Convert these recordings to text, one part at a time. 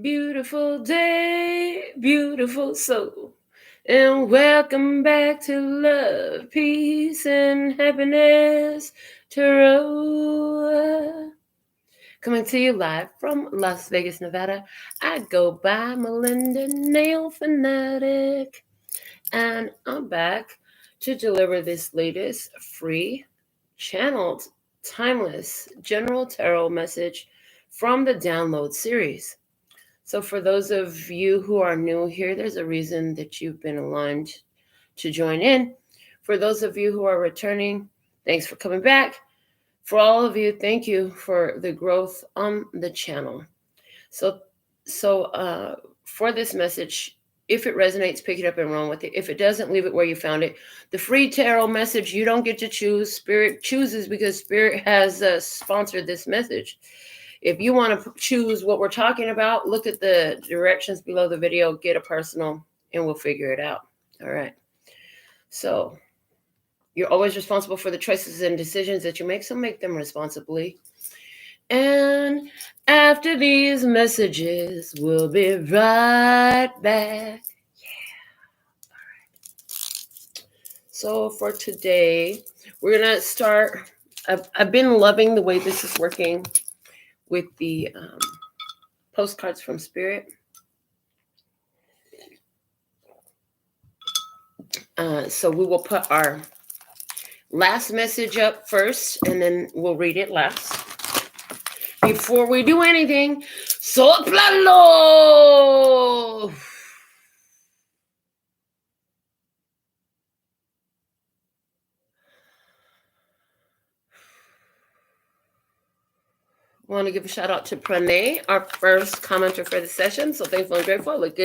Beautiful day, beautiful soul, and welcome back to Love, Peace, and Happiness Tarot. Coming to you live from Las Vegas, Nevada. I go by Melinda NailFanatic, and I'm back to deliver this latest free, channeled, timeless general tarot message from the download series. So, for those of you who are new here, there's a reason that you've been aligned to join in. For those of you who are returning, thanks for coming back. For all of you, thank you for the growth on the channel. So, for this message, if it resonates, pick it up and run with it. If it doesn't, leave it where you found it. The free tarot message, you don't get to choose. Spirit chooses because Spirit has sponsored this message. If you want to choose what we're talking about, look at the directions below the video, get a personal, and we'll figure it out. All right. So you're always responsible for the choices and decisions that you make, so make them responsibly. And after these messages, we'll be right back. Yeah. All right. So for today, we're going to start. I've been loving the way this is working with the postcards from Spirit. So we will put our last message up first, and then we'll read it last. Before we do anything, soplalo! I want to give a shout out to Pranay, our first commenter for the session. So thankful and grateful. Look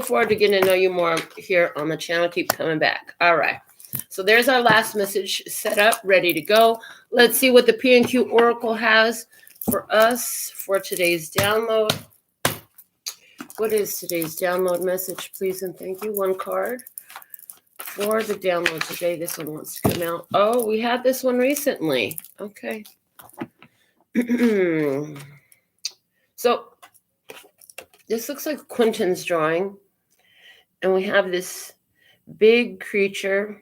forward to getting to know you more here on the channel. Keep coming back. All right. So there's our last message set up, ready to go. Let's see what the P&Q Oracle has for us for today's download. What is today's download message, please and thank you? One card for the download today. This one wants to come out. Oh, we had this one recently. Okay. So this looks like Quentin's drawing, and we have this big creature.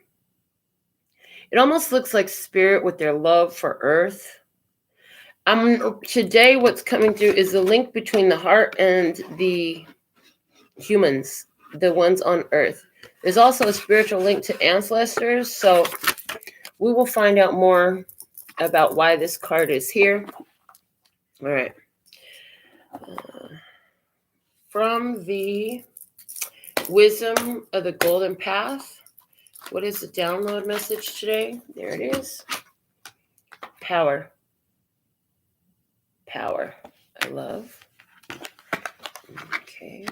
It almost looks like Spirit with their love for Earth. Today what's coming through is the link between the heart and the humans, the ones on Earth. There's also a spiritual link to ancestors, so we will find out more about why this card is here. All right. From the Wisdom of the Golden Path, what is the download message today? There it is. Power. Power. I love. Okay.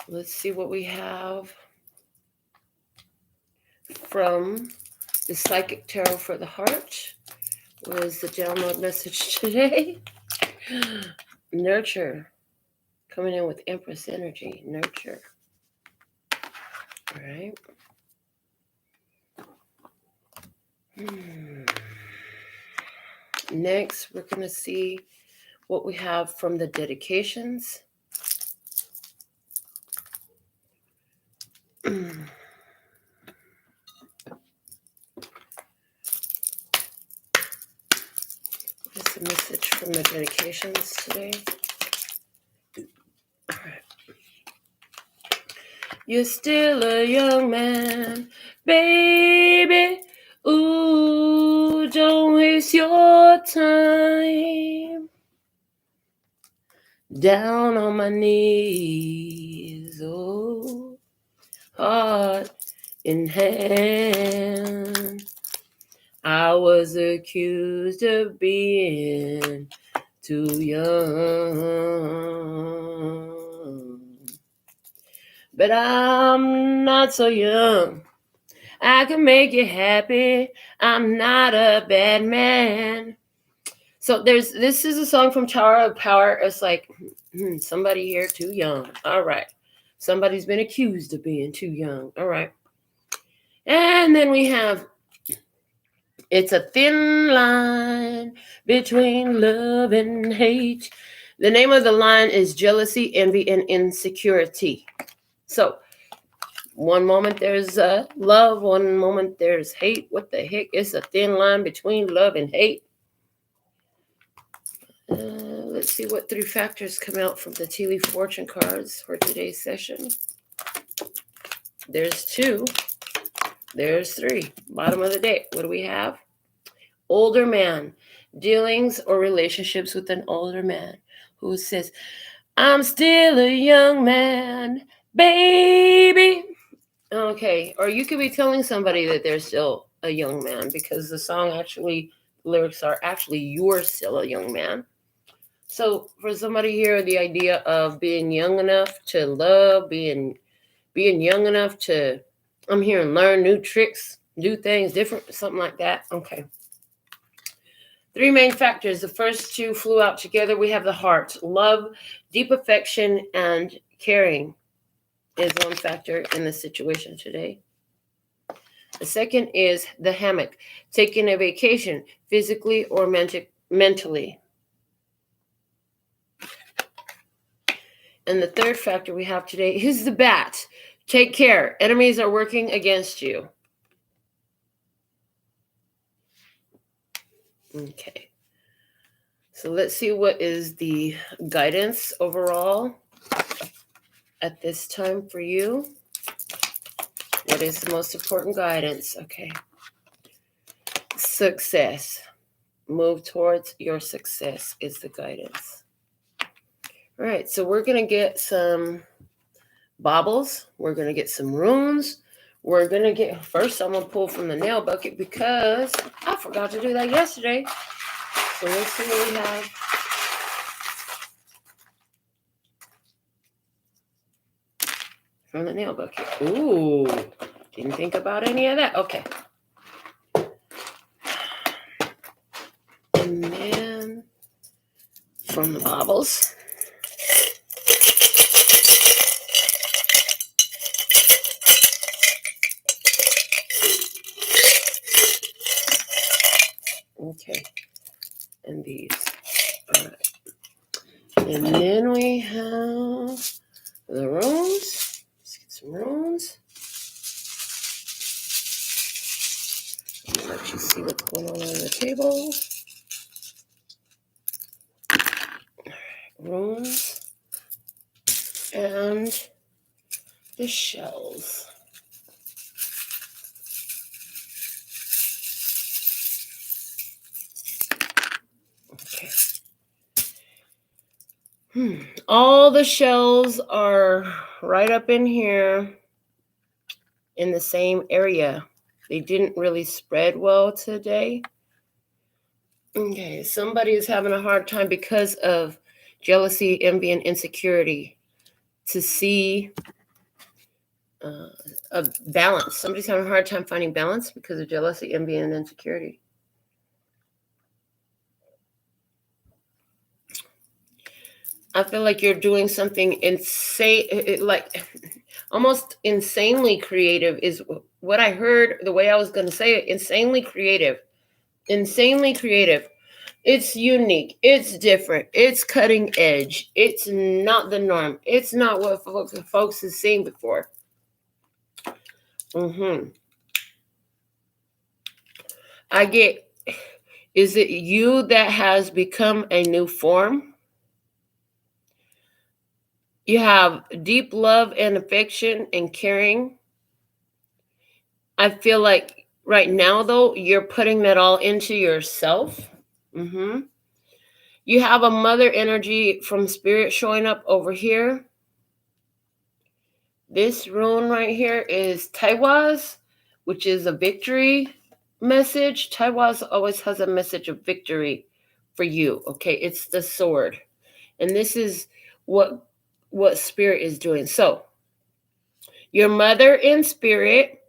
Let's see what we have from the Psychic Tarot for the Heart. What is the download message today? Nurture. Coming in with Empress energy. Nurture. All right. Next, we're going to see what we have from the dedications. What's the message from the dedications today? All right. You're still a young man, baby. Ooh, don't waste your time. Down on my knees, oh, heart in hand. I was accused of being too young, but I'm not so young. I can make you happy. I'm not a bad man. So this is a song from Tower of Power. It's like, somebody here too young. All right. Somebody's been accused of being too young. All right. And then we have It's a thin line between love and hate. The name of the line is jealousy, envy, and insecurity. So, one moment there's love, one moment there's hate. What the heck? It's a thin line between love and hate. Let's see what 3 factors come out from the tea leaf fortune cards for today's session. There's 2. There's 3. Bottom of the deck. What do we have? Older man. Dealings or relationships with an older man who says, I'm still a young man, baby. Okay. Or you could be telling somebody that they're still a young man, because the song actually, lyrics are actually, you're still a young man. So for somebody here, the idea of being young enough to love, being young enough to, I'm hearing, learn new tricks, do things different, something like that. Okay. 3 main factors. The first 2 flew out together. We have the heart. Love, deep affection, and caring is one factor in the situation today. The second is the hammock. Taking a vacation, physically or mentally. And the third factor we have today is the bat. Take care. Enemies are working against you. Okay. So let's see what is the guidance overall at this time for you. What is the most important guidance? Okay. Success. Move towards your success is the guidance. All right. So we're going to get some baubles. We're going to get some runes. We're going to get, first I'm going to pull from the nail bucket because I forgot to do that yesterday. So let's see what we have. From the nail bucket. Ooh, didn't think about any of that. Okay. And then from the baubles. Okay. And these. All right. And then we have the runes. Let's get some runes. I'll let you see what's going on the table. Runes. And the shells. Okay. All the shells are right up in here in the same area. They didn't really spread well today. Okay, somebody is having a hard time because of jealousy, envy, and insecurity to see a balance. Somebody's having a hard time finding balance because of jealousy, envy, and insecurity. I feel like you're doing something insane, like almost insanely creative is what I heard, the way I was going to say it. Insanely creative. Insanely creative. It's unique. It's different. It's cutting edge. It's not the norm. It's not what folks have seen before. I get, is it you that has become a new form? You have deep love and affection and caring. I feel like right now, though, you're putting that all into yourself. You have a mother energy from spirit showing up over here. This rune right here is Taiwas, which is a victory message. Taiwas always has a message of victory for you. Okay, it's the sword. And this is what spirit is doing. So your mother in spirit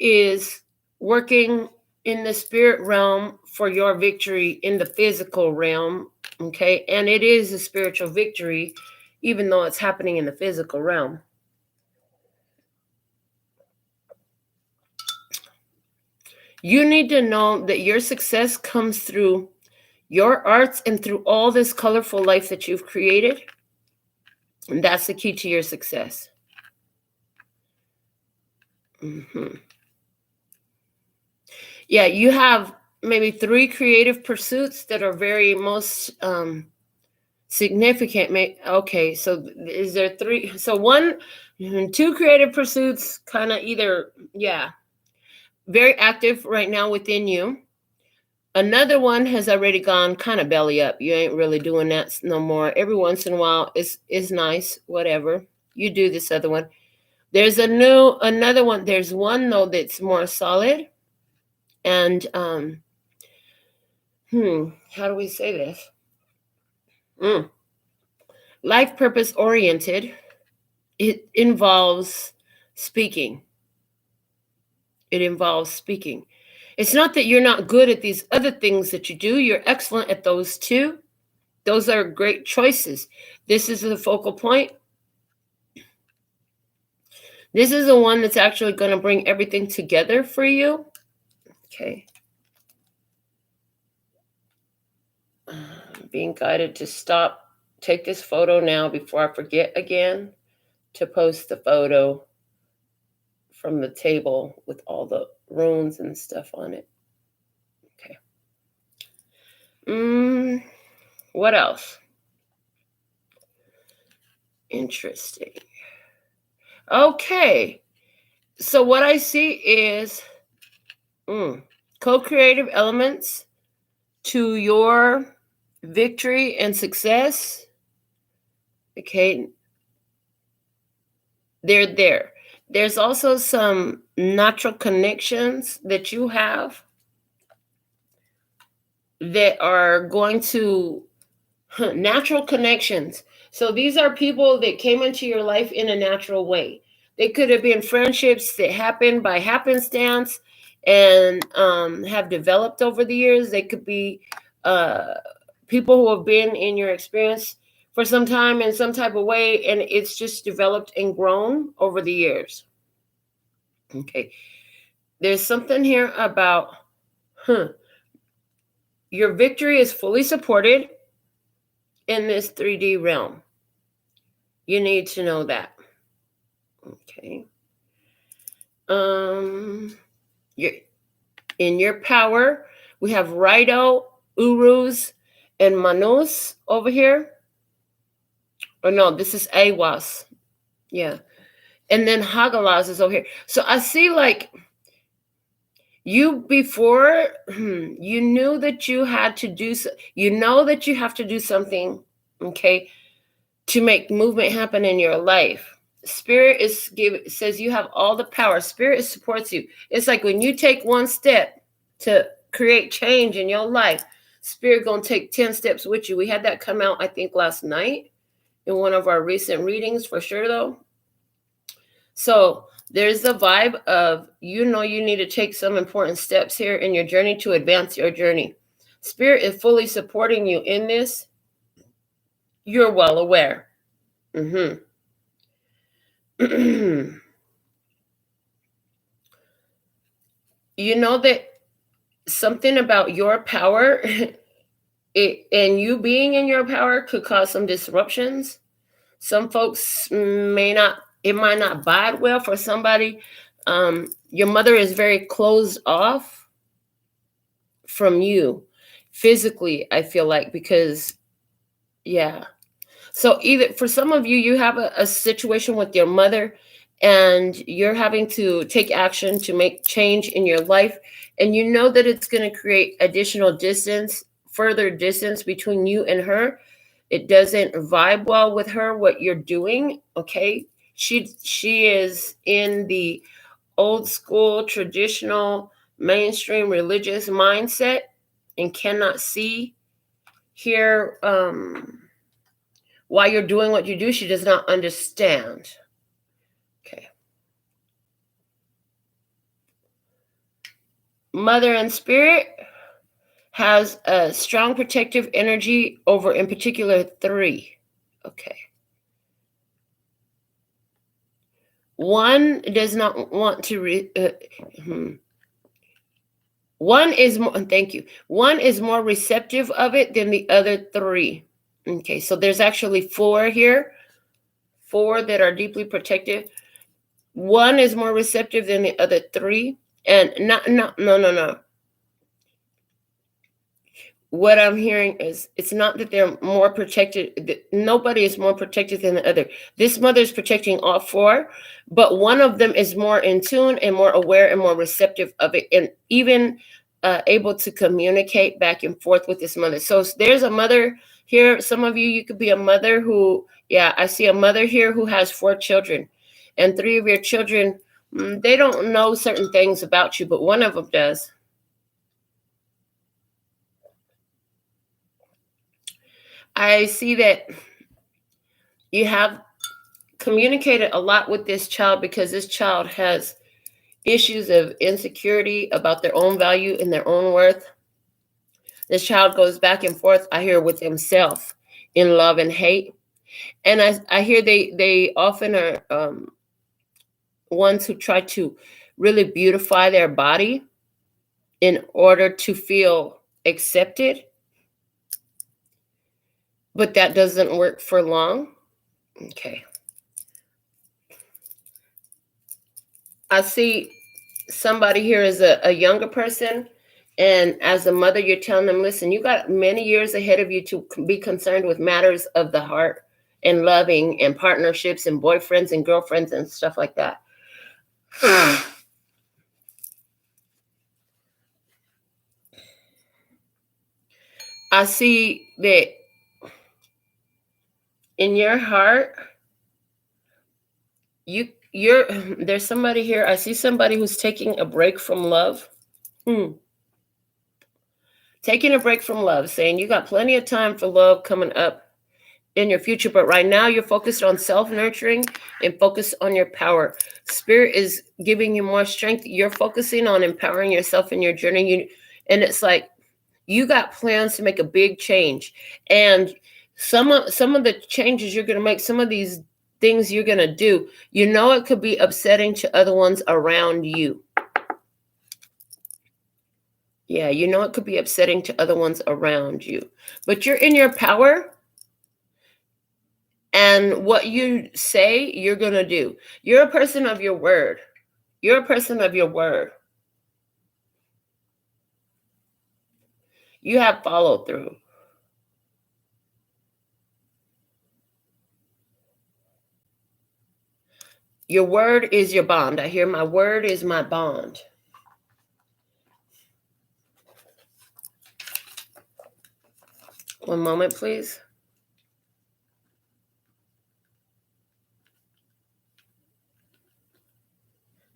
is working in the spirit realm for your victory in the physical realm. Okay, and it is a spiritual victory, even though it's happening in the physical realm. You need to know that your success comes through your arts and through all this colorful life that you've created. And that's the key to your success. Mm-hmm. Yeah, you have maybe 3 creative pursuits that are very most significant. Okay, so is there 3? So 2 creative pursuits, kind of either, yeah, very active right now within you. Another one has already gone kind of belly up. You ain't really doing that no more. Every once in a while is nice, whatever. You do this other one. There's another one. There's one though that's more solid. And how do we say this? Life purpose oriented. It involves speaking. It's not that you're not good at these other things that you do. You're excellent at those too. Those are great choices. This is the focal point. This is the one that's actually going to bring everything together for you. Okay. Being guided to stop. Take this photo now before I forget again to post the photo from the table with all the runes and stuff on it. Okay. What else? Interesting. Okay. So what I see is co-creative elements to your victory and success. Okay. They're there. There's also some natural connections that you have that are going to natural connections. So these are people that came into your life in a natural way. They could have been friendships that happened by happenstance and have developed over the years. They could be people who have been in your experience for some time in some type of way, and it's just developed and grown over the years. Okay. There's something here about your victory is fully supported in this 3D realm. You need to know that. Okay. You're in your power, we have Rido, Urus, and Manus over here. Oh no, this is Awas. Yeah. And then Hagalas is over here. So I see like you before, you knew that you had to do, you know that you have to do something, okay, to make movement happen in your life. Spirit says you have all the power. Spirit supports you. It's like when you take one step to create change in your life, Spirit gonna take 10 steps with you. We had that come out, I think, last night in one of our recent readings for sure, though. So there's the vibe of, you need to take some important steps here in your journey to advance your journey. Spirit is fully supporting you in this. You're well aware. You know that something about your power and you being in your power could cause some disruptions. Some folks it might not bode well for somebody. Your mother is very closed off from you physically, I feel like, because, yeah. So either for some of you, you have a situation with your mother and you're having to take action to make change in your life. And you know that it's going to create additional distance, further distance between you and her. It doesn't vibe well with her, what you're doing. Okay. She is in the old school, traditional, mainstream religious mindset and cannot hear, why you're doing what you do. She does not understand. Okay. Mother and Spirit has a strong protective energy over, in particular, 3. Okay. 1 does not want to One is more, thank you. One is more receptive of it than the other three. Okay, so there's actually four here. Four that are deeply protective. One is more receptive than the other three. And no. What I'm hearing is it's not that they're more protected. Nobody is more protected than the other. This mother is protecting all four, but one of them is more in tune and more aware and more receptive of it, and even able to communicate back and forth with this mother. So there's a mother here. Some of you could be a mother who, yeah, I see a mother here who has 4 children, and 3 of your children, they don't know certain things about you, but one of them does. I see that you have communicated a lot with this child because this child has issues of insecurity about their own value and their own worth. This child goes back and forth, I hear, with himself in love and hate. And I hear they often are ones who try to really beautify their body in order to feel accepted. But that doesn't work for long. Okay. I see somebody here is a younger person. And as a mother, you're telling them, listen, you got many years ahead of you to be concerned with matters of the heart and loving and partnerships and boyfriends and girlfriends and stuff like that. I see that in your heart, there's somebody here. I see somebody who's taking a break from love. Taking a break from love, saying you got plenty of time for love coming up in your future, but right now you're focused on self-nurturing and focus on your power. Spirit is giving you more strength. You're focusing on empowering yourself in your journey. And it's like you got plans to make a big change, and some of the changes you're going to make, some of these things you're going to do, it could be upsetting to other ones around you. Yeah, it could be upsetting to other ones around you, but you're in your power. And what you say, you're going to do. You're a person of your word. You're a person of your word. You have follow through. Your word is your bond. I hear my word is my bond. One moment, please.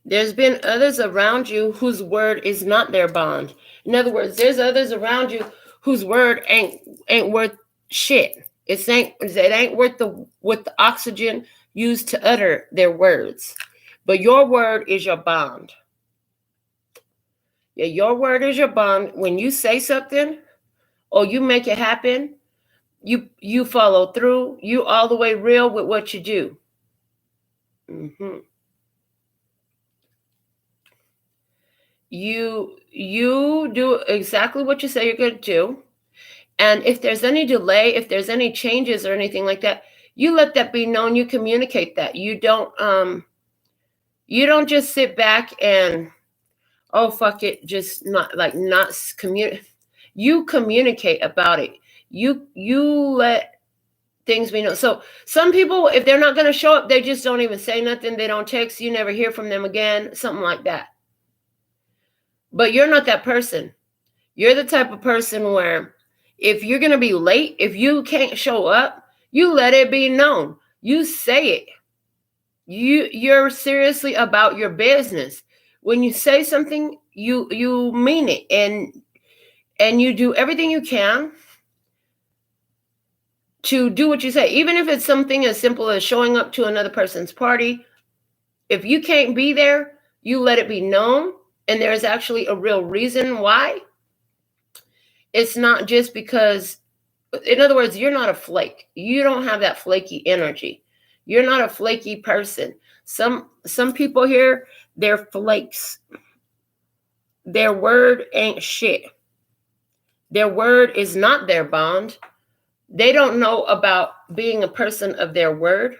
There's been others around you whose word is not their bond. In other words, there's others around you whose word ain't worth shit. It ain't worth the oxygen used to utter their words. But your word is your bond. Yeah, your word is your bond. When you say something or you make it happen, you follow through. You all the way real with what you do. Mm-hmm. You do exactly what you say you're going to do. And if there's any delay, if there's any changes or anything like that, you let that be known. You communicate that. You don't just sit back and, oh, fuck it, just not communicate. You communicate about it. You let things be known. So some people, if they're not going to show up, they just don't even say nothing. They don't text. You never hear from them again. Something like that. But you're not that person. You're the type of person where if you're going to be late, if you can't show up, you let it be known. You say it. You're seriously about your business. When you say something, you mean it, and you do everything you can to do what you say, even if it's something as simple as showing up to another person's party. If you can't be there, you let it be known, and there's actually a real reason why. It's not just because, in other words, you're not a flake. You don't have that flaky energy. You're not a flaky person. Some people here, they're flakes. their word ain't shit. Their word is not their bond. They don't know about being a person of their word.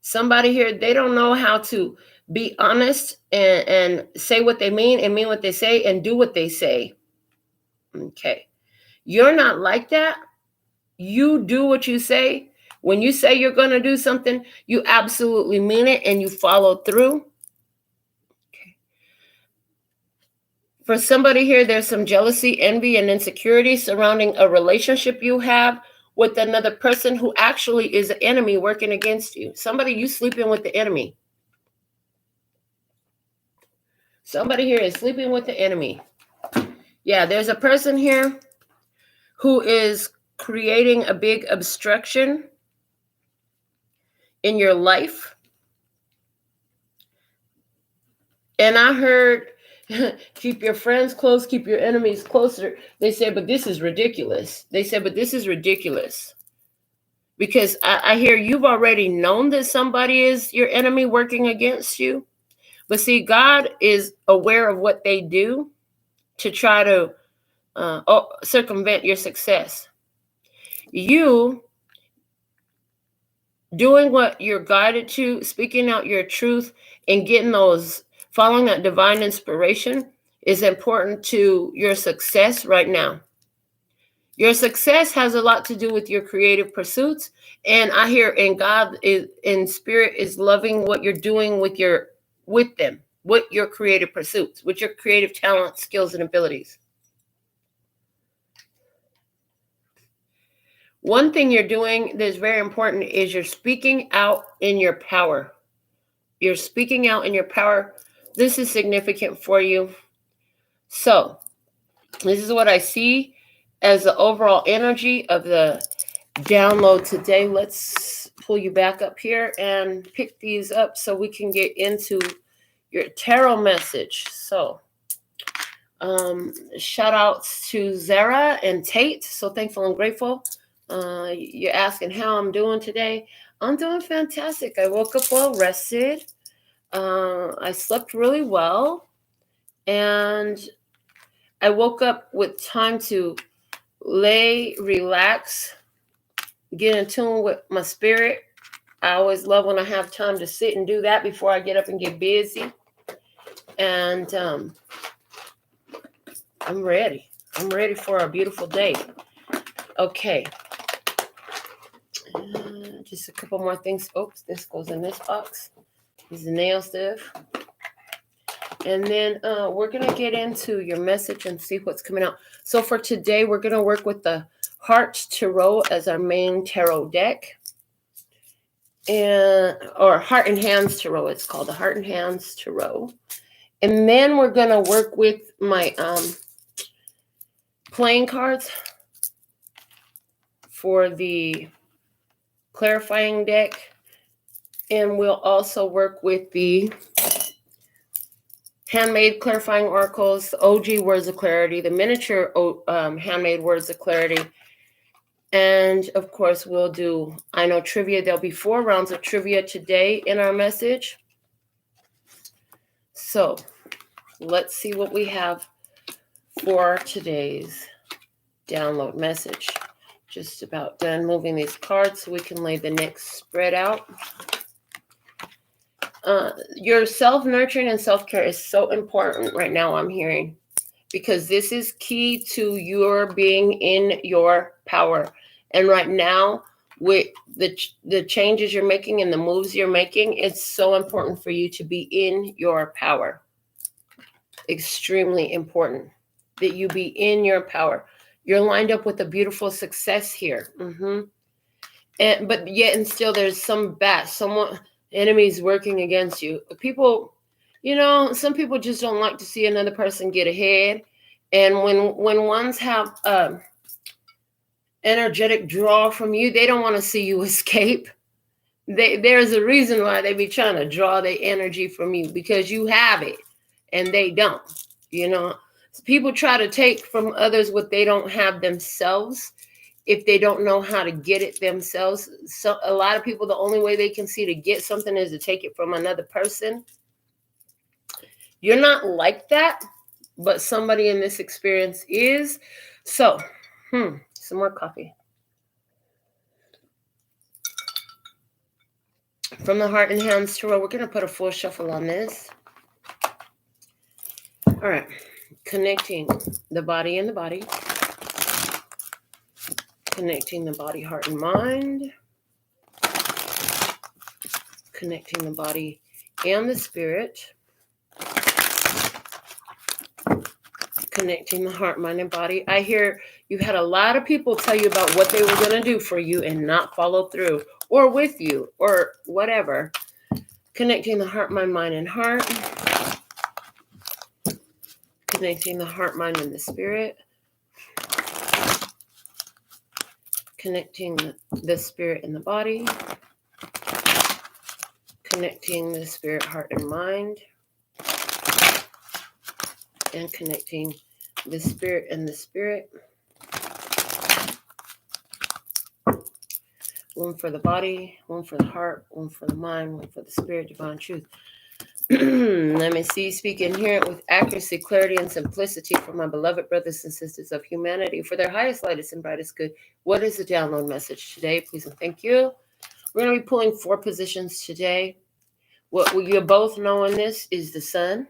Somebody here, they don't know how to be honest and say what they mean and mean what they say and do what they say. Okay. You're not like that. You do what you say. When you say you're going to do something, you absolutely mean it and you follow through. Okay. For somebody here, there's some jealousy, envy, and insecurity surrounding a relationship you have with another person who actually is an enemy working against you. Somebody you sleeping with the enemy. Somebody here is sleeping with the enemy. Yeah, there's a person here who is creating a big obstruction in your life. And I heard, keep your friends close, keep your enemies closer. They said, but this is ridiculous. They said, but this is ridiculous. Because I hear you've already known that somebody is your enemy working against you. But see, God is aware of what they do to try to circumvent your success. You doing what you're guided to, speaking out your truth, and getting those, following that divine inspiration is important to your success right now. Your success has a lot to do with your creative pursuits. And I hear in God is in spirit is loving what you're doing with your creative pursuits, with your creative talents, skills, and abilities. One thing you're doing that's very important is you're speaking out in your power. You're speaking out in your power. This is significant for you. So this is what I see as the overall energy of the download today. Let's pull you back up here and pick these up so we can get into your tarot message. So shout outs to Zara and Tate. So thankful and grateful. You're asking how I'm doing today. I'm doing fantastic. I woke up well rested. I slept really well. And I woke up with time to lay, relax, get in tune with my spirit. I always love when I have time to sit and do that before I get up and get busy. And I'm ready. I'm ready for a beautiful day. Okay. Just a couple more things. Oops, this goes in this box. This is nail stuff. And then we're going to get into your message and see what's coming out. So for today, we're going to work with the Heart Tarot as our main tarot deck. Or Heart and Hands Tarot. It's called the Heart and Hands Tarot. And then we're going to work with my playing cards for the clarifying deck. And we'll also work with the handmade clarifying oracles, OG words of clarity, the miniature handmade words of clarity. And of course, we'll do I Know Trivia. There'll be 4 rounds of trivia today in our message. So let's see what we have for today's download message. Just about done moving these cards so we can lay the next spread out. Your self-nurturing and self-care is so important right now, I'm hearing, because this is key to your being in your power. And right now, with the changes you're making and the moves you're making, it's so important for you to be in your power. Extremely important that you be in your power. You're lined up with a beautiful success here. But yet and still there's some enemies working against you. People, some people just don't like to see another person get ahead. And when ones have energetic draw from you, they don't want to see you escape. There's a reason why they be trying to draw their energy from you, because you have it and they don't. People try to take from others what they don't have themselves if they don't know how to get it themselves. So a lot of people, the only way they can see to get something is to take it from another person. You're not like that, but somebody in this experience is. So, some more coffee. From the Heart and Hands Tarot, we're going to put a full shuffle on this. All right. Connecting the body and the body. Connecting the body, heart, and mind. Connecting the body and the spirit. Connecting the heart, mind, and body. I hear you had a lot of people tell you about what they were going to do for you and not follow through, or with you, or whatever. Connecting the heart, mind, and heart. Connecting the heart, mind, and the spirit. Connecting the spirit and the body. Connecting the spirit, heart, and mind. And connecting the spirit and the spirit. One for the body, one for the heart, one for the mind, one for the spirit, divine truth. Let me see, speak and hear it with accuracy, clarity, and simplicity for my beloved brothers and sisters of humanity, for their highest, lightest, and brightest good. What is the download message today? Please and thank you. We're going to be pulling 4 positions today. What you both know in this is the sun.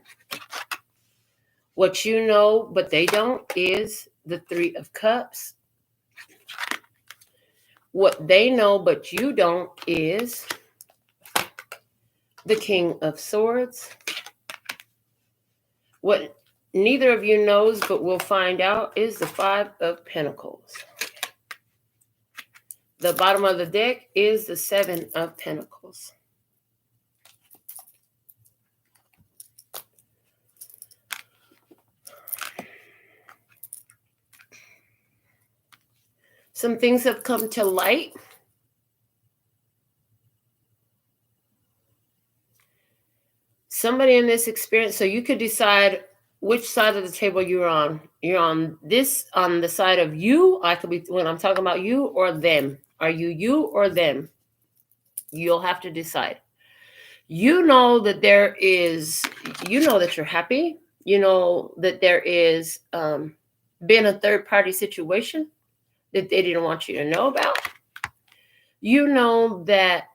What you know, but they don't, is the 3 of Cups. What they know, but you don't, is the King of Swords. What neither of you knows, but we'll find out, is the 5 of Pentacles. The bottom of the deck is the 7 of Pentacles. Some things have come to light. Somebody in this experience, so you could decide which side of the table you're on. You're on the side of you. I could be, when I'm talking about you, or them. Are you or them? You'll have to decide. You know that there is, you know that you're happy. You know that there is been a third-party situation that they didn't want you to know about. You know that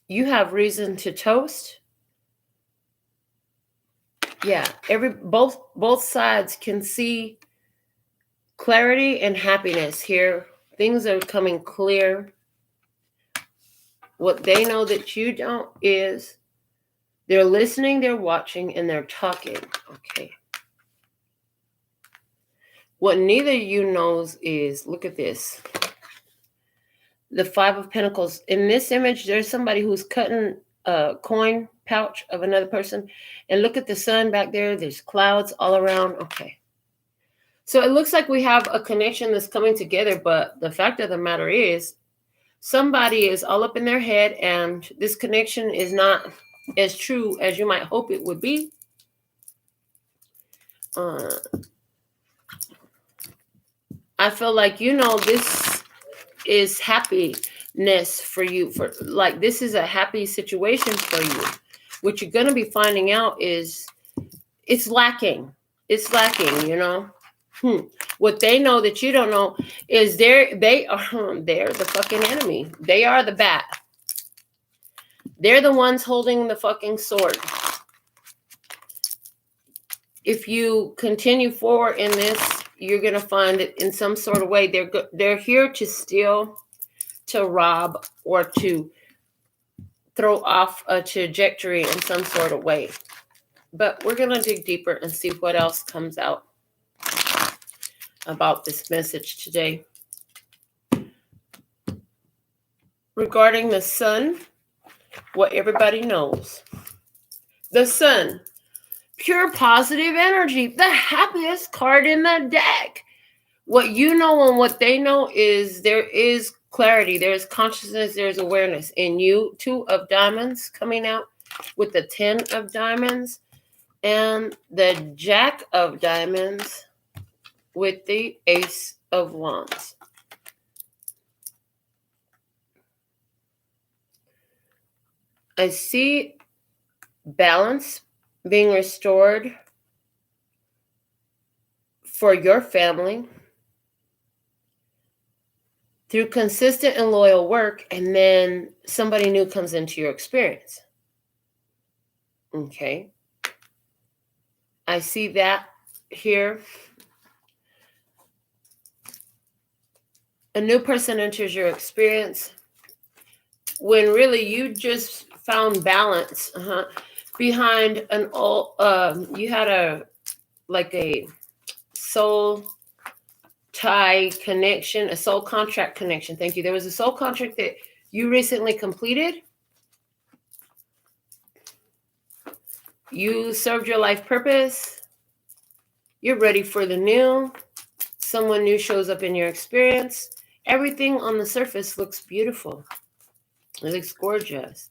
you have reason to toast. Yeah, both sides can see clarity and happiness here. Things are coming clear. What they know that you don't is they're listening, they're watching, and they're talking. Okay. What neither of you knows is, look at this. The 5 of Pentacles. In this image, there's somebody who's cutting a coin pouch of another person. And look at the sun back there. There's clouds all around. Okay. So it looks like we have a connection that's coming together. But the fact of the matter is, somebody is all up in their head. And this connection is not as true as you might hope it would be. I feel like, this is happiness for you. For like, this is a happy situation for you. What you're going to be finding out is it's lacking. It's lacking, What they know that you don't know is they're the fucking enemy. They are the bat. They're the ones holding the fucking sword. If you continue forward in this, you're going to find that in some sort of way they're here to steal, to rob, or to throw off a trajectory in some sort of way. But we're going to dig deeper and see what else comes out about this message today. Regarding the sun, what everybody knows. The sun, pure positive energy, the happiest card in the deck. What you know and what they know is there is clarity, there's consciousness, there's awareness in you. 2 of Diamonds coming out with the 10 of Diamonds and the Jack of Diamonds with the Ace of Wands. I see balance being restored for your family through consistent and loyal work, and then somebody new comes into your experience. Okay. I see that here. A new person enters your experience when really you just found balance behind an old, you had a soul tie connection, a soul contract connection. Thank you. There was a soul contract that you recently completed. You served your life purpose. You're ready for the new. Someone new shows up in your experience. Everything on the surface looks beautiful. It looks gorgeous.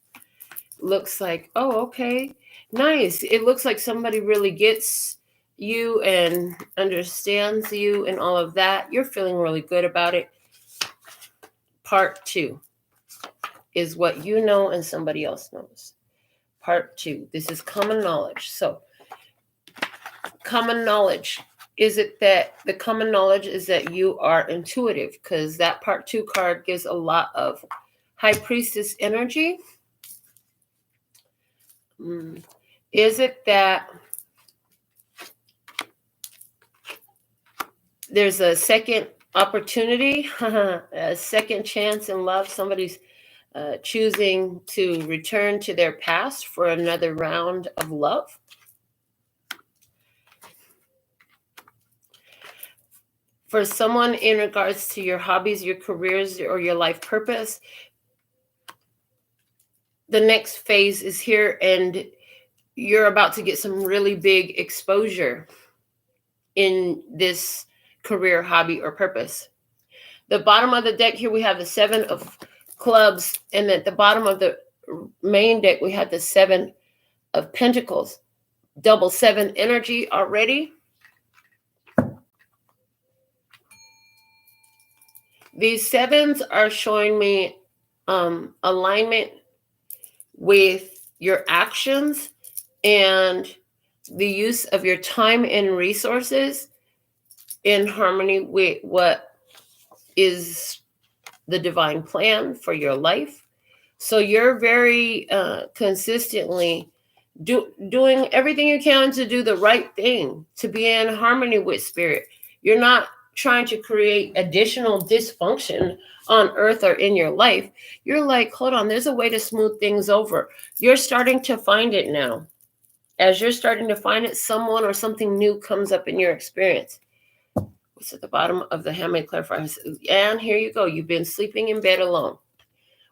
Looks like, oh, okay, nice. It looks like somebody really gets you and understands you and all of that. You're feeling really good about it. Part 2 is what you know and somebody else knows. Part 2. This is common knowledge. So, common knowledge. Is it that the common knowledge is that you are intuitive? Because that part 2 card gives a lot of High Priestess energy. Is it that there's a second opportunity, a second chance in love? Somebody's choosing to return to their past for another round of love. For someone in regards to your hobbies, your careers, or your life purpose, the next phase is here and you're about to get some really big exposure in this career, hobby, or purpose. The bottom of the deck here, we have the 7 of clubs, and at the bottom of the main deck, we have the 7 of pentacles. Double 7 energy already. These 7s are showing me alignment with your actions and the use of your time and resources in harmony with what is the divine plan for your life. So you're very consistently doing everything you can to do the right thing, to be in harmony with spirit. You're not trying to create additional dysfunction on earth or in your life. You're like, hold on, there's a way to smooth things over. You're starting to find it now. As you're starting to find it, someone or something new comes up in your experience. What's at the bottom of the Handmade Clarifier? And here you go. You've been sleeping in bed alone.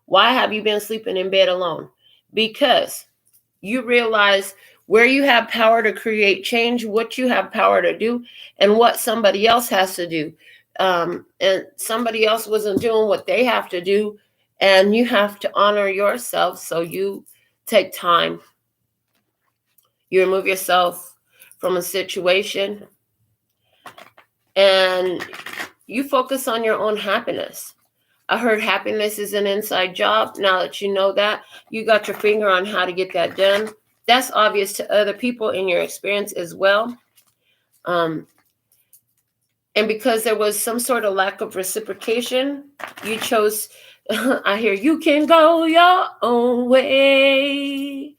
Why have you been sleeping in bed alone? Because you realize where you have power to create change, what you have power to do, and what somebody else has to do. And somebody else wasn't doing what they have to do, and you have to honor yourself. So you take time. You remove yourself from a situation, and you focus on your own happiness. I heard happiness is an inside job. Now that you know that, you got your finger on how to get that done. That's obvious to other people in your experience as well. And because there was some sort of lack of reciprocation, you chose, I hear, you can go your own way.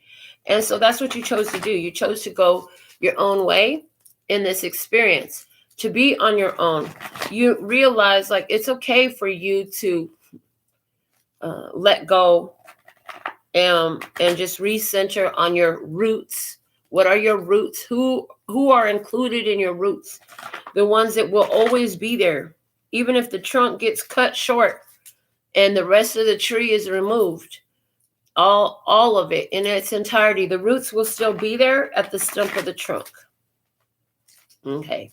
And so that's what you chose to do. You chose to go your own way in this experience, to be on your own. You realize like it's okay for you to let go and just recenter on your roots. What are your roots? Who are included in your roots? The ones that will always be there, even if the trunk gets cut short and the rest of the tree is removed. All of it in its entirety, the roots will still be there at the stump of the trunk. Okay.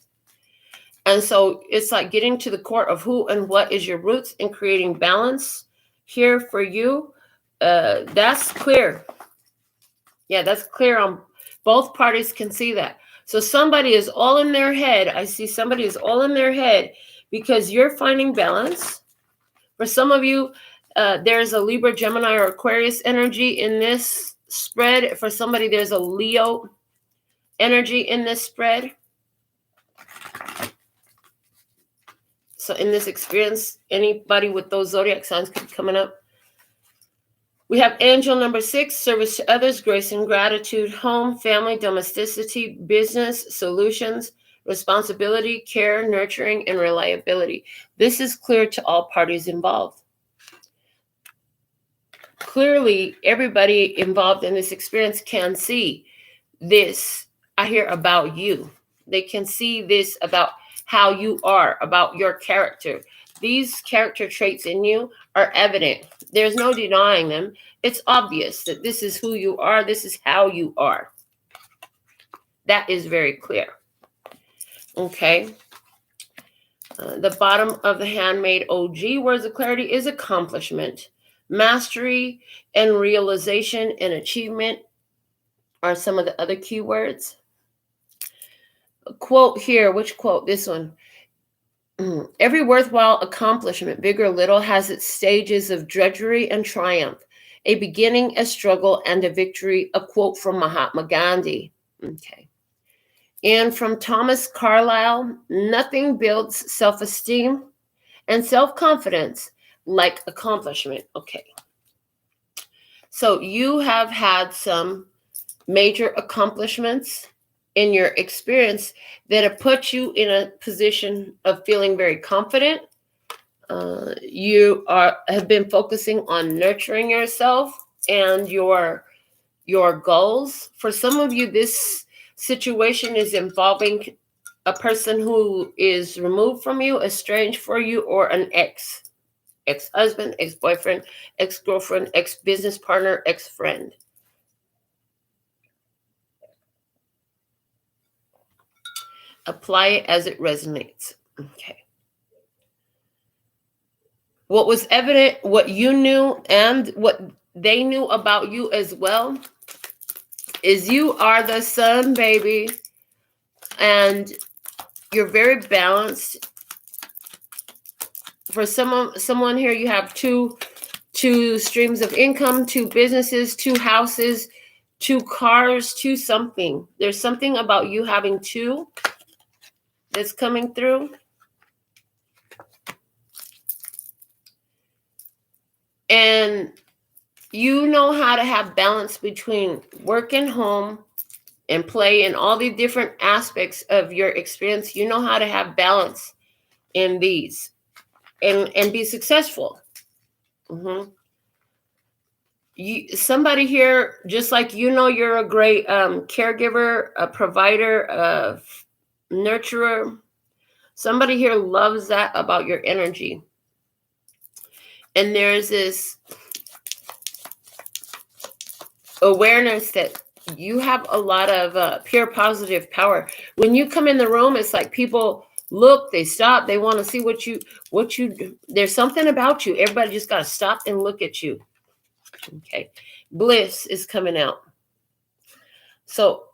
And so it's like getting to the core of who and what is your roots and creating balance here for you. That's clear. Yeah, that's clear on both parties can see that. So somebody is all in their head. I see somebody is all in their head because you're finding balance. For some of you, there's a Libra, Gemini, or Aquarius energy in this spread. For somebody, there's a Leo energy in this spread. So in this experience, anybody with those zodiac signs could be coming up. We have angel number 6, service to others, grace and gratitude, home, family, domesticity, business, solutions, responsibility, care, nurturing, and reliability. This is clear to all parties involved. Clearly, everybody involved in this experience can see this, I hear, about you. They can see this about how you are, about your character. These character traits in you are evident. There's no denying them. It's obvious that this is who you are. This is how you are. That is very clear. Okay. The bottom of the handmade OG words of clarity is accomplishment. Mastery and realization and achievement are some of the other keywords. A quote here. Which quote? This one. Every worthwhile accomplishment, big or little, has its stages of drudgery and triumph, a beginning, a struggle, and a victory. A quote from Mahatma Gandhi. Okay. And from Thomas Carlyle, nothing builds self-esteem and self-confidence like accomplishment. Okay. So you have had some major accomplishments in your experience that have put you in a position of feeling very confident. You have been focusing on nurturing yourself and your goals. For some of you, this situation is involving a person who is removed from you, estranged from you, or an ex-husband, ex-boyfriend, ex-girlfriend, ex-business partner, ex-friend. Apply it as it resonates. Okay. What was evident, what you knew, and what they knew about you as well, is you are the sun, baby. And you're very balanced. For someone here, you have two streams of income, 2 businesses, 2 houses, 2 cars, 2 something. There's something about you having 2 that's coming through. And you know how to have balance between work and home and play and all the different aspects of your experience. You know how to have balance in these and be successful. Somebody here, just like you're a great caregiver, a provider, a nurturer. Somebody here loves that about your energy. And there's this awareness that you have a lot of pure positive power. When you come in the room, it's like people look, they stop, they want to see what you do. There's something about you. Everybody just got to stop and look at you. Okay. Bliss is coming out. So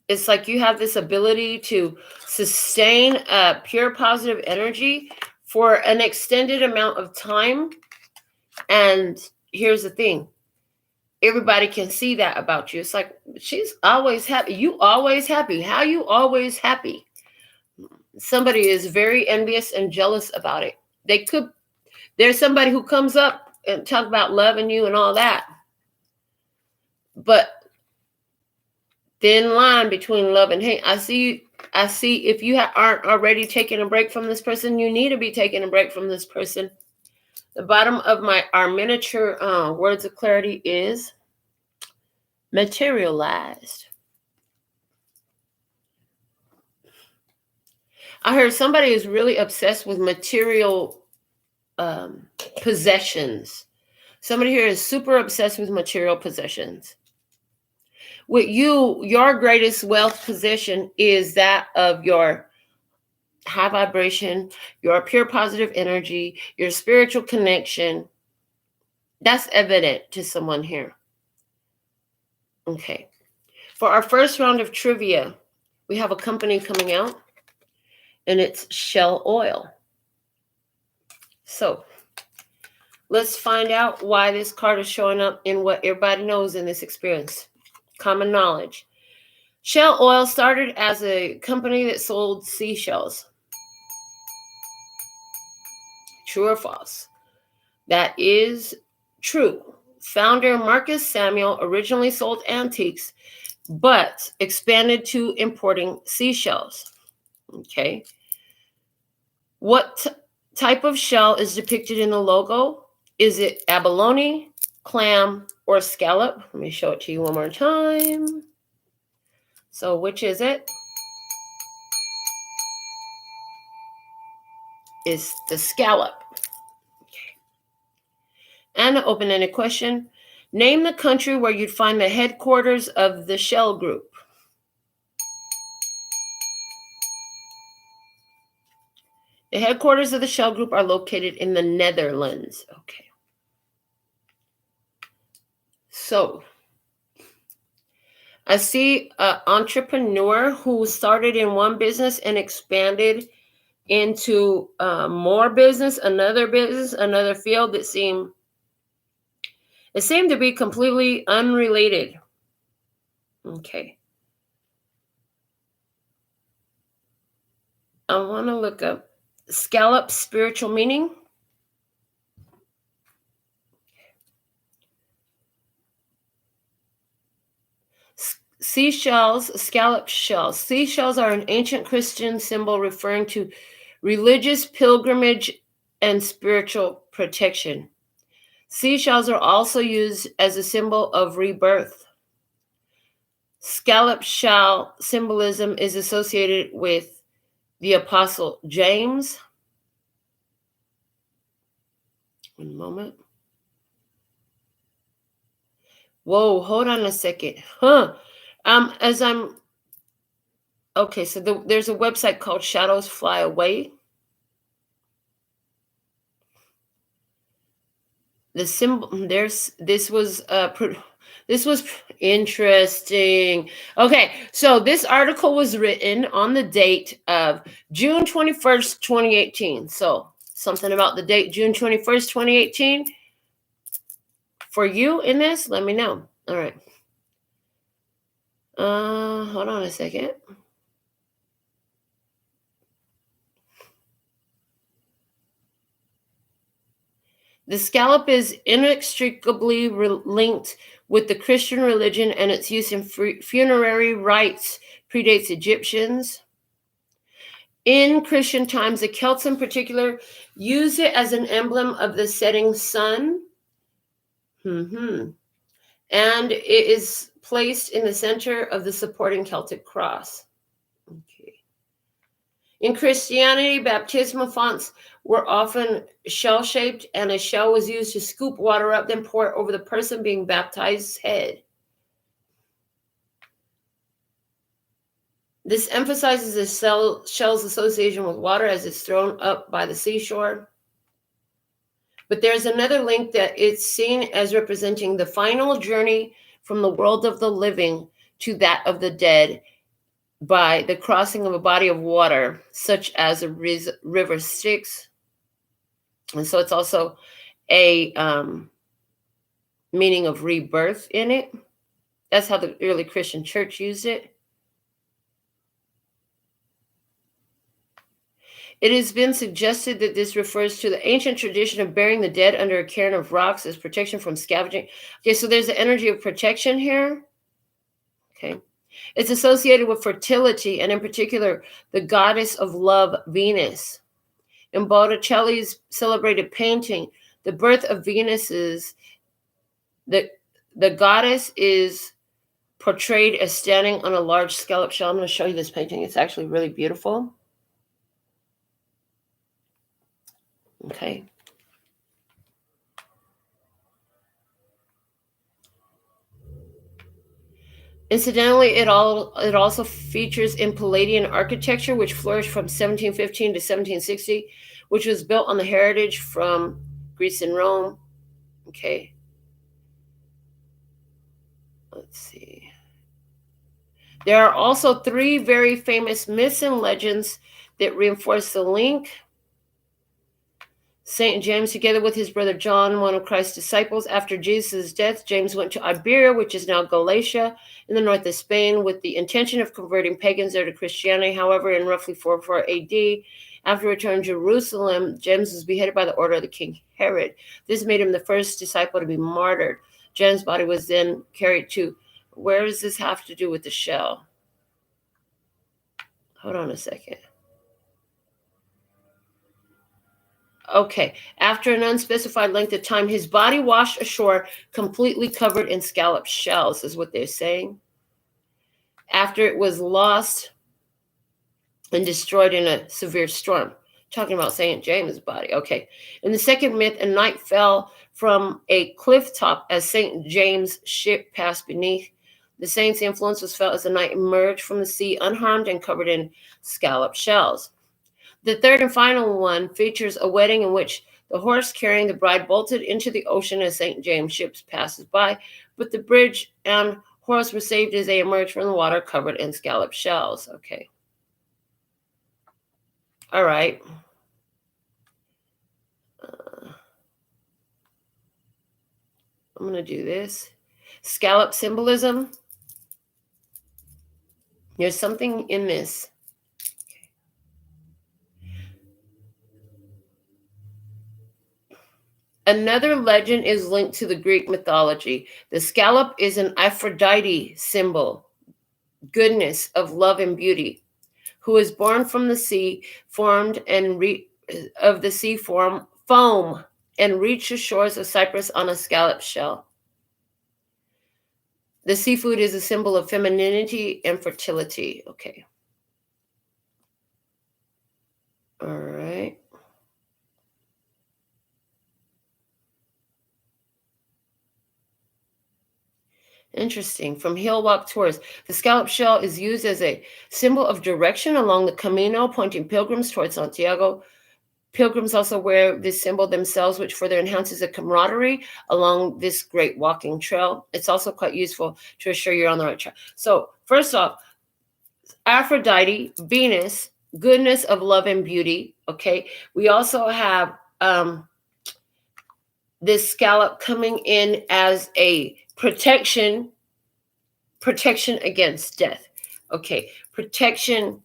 it's like you have this ability to sustain pure positive energy for an extended amount of time. And here's the thing. Everybody can see that about you. It's like, she's always happy. You always happy. How you always happy? Somebody is very envious and jealous about it. There's somebody who comes up and talk about loving you and all that. But thin line between love and hate. I see if you aren't already taking a break from this person, you need to be taking a break from this person. The bottom of our miniature words of clarity is materialized. I heard somebody is really obsessed with material possessions. Somebody here is super obsessed with material possessions. With you, your greatest wealth position is that of your high vibration, your pure positive energy, your spiritual connection. That's evident to someone here. Okay. For our first round of trivia, we have a company coming out, and it's Shell Oil. So let's find out why this card is showing up in what everybody knows in this experience. Common knowledge. Shell Oil started as a company that sold seashells. True or false? That is true. Founder Marcus Samuel originally sold antiques, but expanded to importing seashells. Okay. What type of shell is depicted in the logo? Is it abalone, clam, or scallop? Let me show it to you one more time. So which is it? Is the scallop. Okay. And an open-ended question. Name the country where you'd find the headquarters of the Shell Group. The headquarters of the Shell Group are located in the Netherlands. Okay. So, I see an entrepreneur who started in one business and expanded into more business, another field that seemed to be completely unrelated. Okay. I want to look up scallop spiritual meaning. Seashells, scallop shells. Seashells are an ancient Christian symbol referring to religious pilgrimage and spiritual protection. Seashells are also used as a symbol of rebirth. Scallop shell symbolism is associated with the Apostle James. One moment. Whoa, hold on a second. Okay, so there's a website called Shadows Fly Away. The symbol, this was interesting. Okay, so this article was written on the date of June 21st, 2018. So something about the date June 21st, 2018. For you in this, let me know. All right. Hold on a second. The scallop is inextricably linked with the Christian religion, and its use in funerary rites predates Egyptians. In Christian times, the Celts in particular used it as an emblem of the setting sun. And it is placed in the center of the supporting Celtic cross. Okay. In Christianity, baptismal fonts were often shell-shaped, and a shell was used to scoop water up, then pour it over the person being baptized's head. This emphasizes the shell's association with water as it's thrown up by the seashore. But there's another link that it's seen as representing the final journey from the world of the living to that of the dead by the crossing of a body of water, such as a river Styx. And so it's also a meaning of rebirth in it. That's how the early Christian church used it. It has been suggested that this refers to the ancient tradition of burying the dead under a cairn of rocks as protection from scavenging. Okay, so there's the energy of protection here. Okay. It's associated with fertility, and in particular, the goddess of love, Venus. In Botticelli's celebrated painting, the birth of Venus is the goddess is portrayed as standing on a large scallop shell. I'm going to show you this painting. It's actually really beautiful. Okay. Incidentally, it also features in Palladian architecture, which flourished from 1715 to 1760, which was built on the heritage from Greece and Rome. Okay. Let's see. There are also 3 very famous myths and legends that reinforce the link. St. James, together with his brother John, one of Christ's disciples. After Jesus' death, James went to Iberia, which is now Galatia, in the north of Spain, with the intention of converting pagans there to Christianity. However, in roughly 44 AD, after returning to Jerusalem, James was beheaded by the order of the king Herod. This made him the first disciple to be martyred. James' body was then carried to... Where does this have to do with the shell? Hold on a second. Okay, after an unspecified length of time, his body washed ashore, completely covered in scallop shells, is what they're saying. After it was lost and destroyed in a severe storm. Talking about St. James' body. Okay. In the second myth, a knight fell from a cliff top as St. James' ship passed beneath. The saint's influence was felt as the knight emerged from the sea unharmed and covered in scallop shells. The third and final one features a wedding in which the horse carrying the bride bolted into the ocean as St. James' ship passes by, but the bridge and horse were saved as they emerged from the water covered in scallop shells. Okay. All right. I'm going to do this. Scallop symbolism. There's something in this. Another legend is linked to the Greek mythology. The scallop is an Aphrodite symbol, goodness of love and beauty, who is born from the sea, formed and of the sea foam, and reached the shores of Cyprus on a scallop shell. The seafood is a symbol of femininity and fertility. Okay. All right. Interesting. From Hill Walk Tours, the scallop shell is used as a symbol of direction along the Camino, pointing pilgrims towards Santiago. Pilgrims also wear this symbol themselves, which further enhances the camaraderie along this great walking trail. It's also quite useful to assure you're on the right track. So first off, Aphrodite, Venus, goodness of love and beauty. Okay. We also have this scallop coming in as a protection against death. Okay. Protection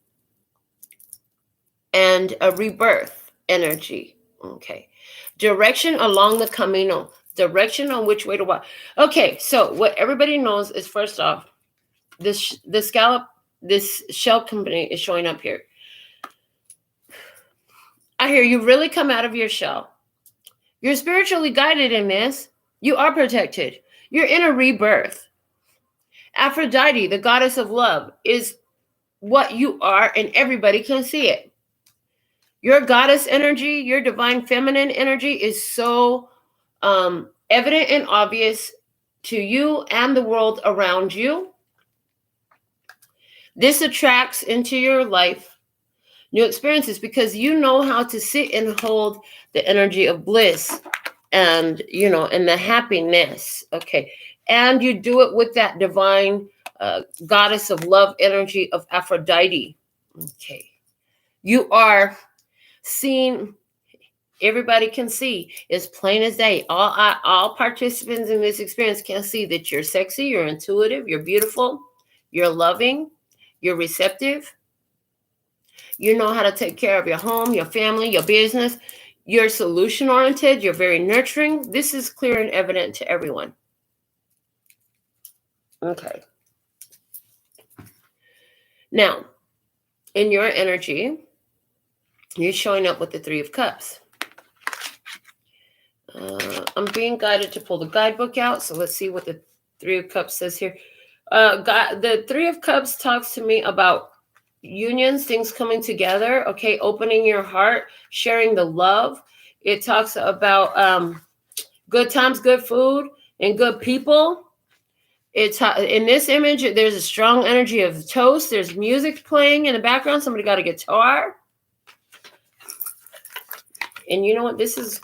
and a rebirth energy. Okay. Direction along the Camino. Direction on which way to walk. Okay. So what everybody knows is, first off, the scallop, this shell company is showing up here. I hear you really come out of your shell. You're spiritually guided in this. You are protected. You're in a rebirth. Aphrodite, the goddess of love, is what you are, and everybody can see it. Your goddess energy, your divine feminine energy is so evident and obvious to you and the world around you. This attracts into your life new experiences because you know how to sit and hold the energy of bliss and, and the happiness. Okay. And you do it with that divine goddess of love energy of Aphrodite. Okay. You are seen. Everybody can see, as plain as day. All participants in this experience can see that you're sexy, you're intuitive, you're beautiful, you're loving, you're receptive. You know how to take care of your home, your family, your business. You're solution-oriented. You're very nurturing. This is clear and evident to everyone. Okay. Now, in your energy, you're showing up with the Three of Cups. I'm being guided to pull the guidebook out. So let's see what the Three of Cups says here. The Three of Cups talks to me about unions, things coming together, okay, opening your heart, sharing the love. It talks about good times, good food, and good people. It's in this image, there's a strong energy of toast. There's music playing in the background. Somebody got a guitar. And you know what? This is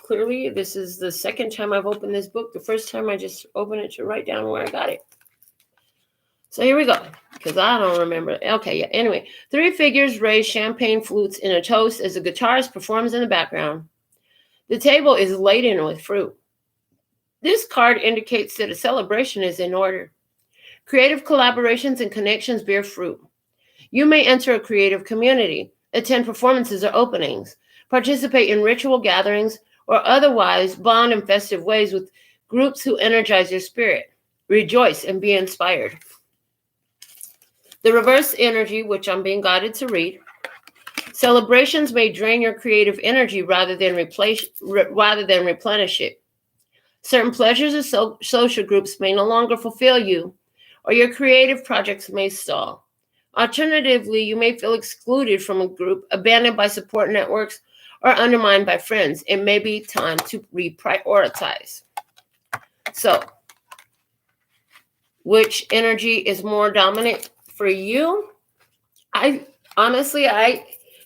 the second time I've opened this book. The first time I just opened it to write down where I got it. So here we go, because I don't remember. Okay, yeah. Anyway, three figures raise champagne flutes in a toast as the guitarist performs in the background. The table is laden with fruit. This card indicates that a celebration is in order. Creative collaborations and connections bear fruit. You may enter a creative community, attend performances or openings, participate in ritual gatherings, or otherwise bond in festive ways with groups who energize your spirit. Rejoice and be inspired. The reverse energy, which I'm being guided to read, celebrations may drain your creative energy rather than replenish it. Certain pleasures or social groups may no longer fulfill you, or your creative projects may stall. Alternatively, you may feel excluded from a group, abandoned by support networks, or undermined by friends. It may be time to reprioritize. So, which energy is more dominant for you?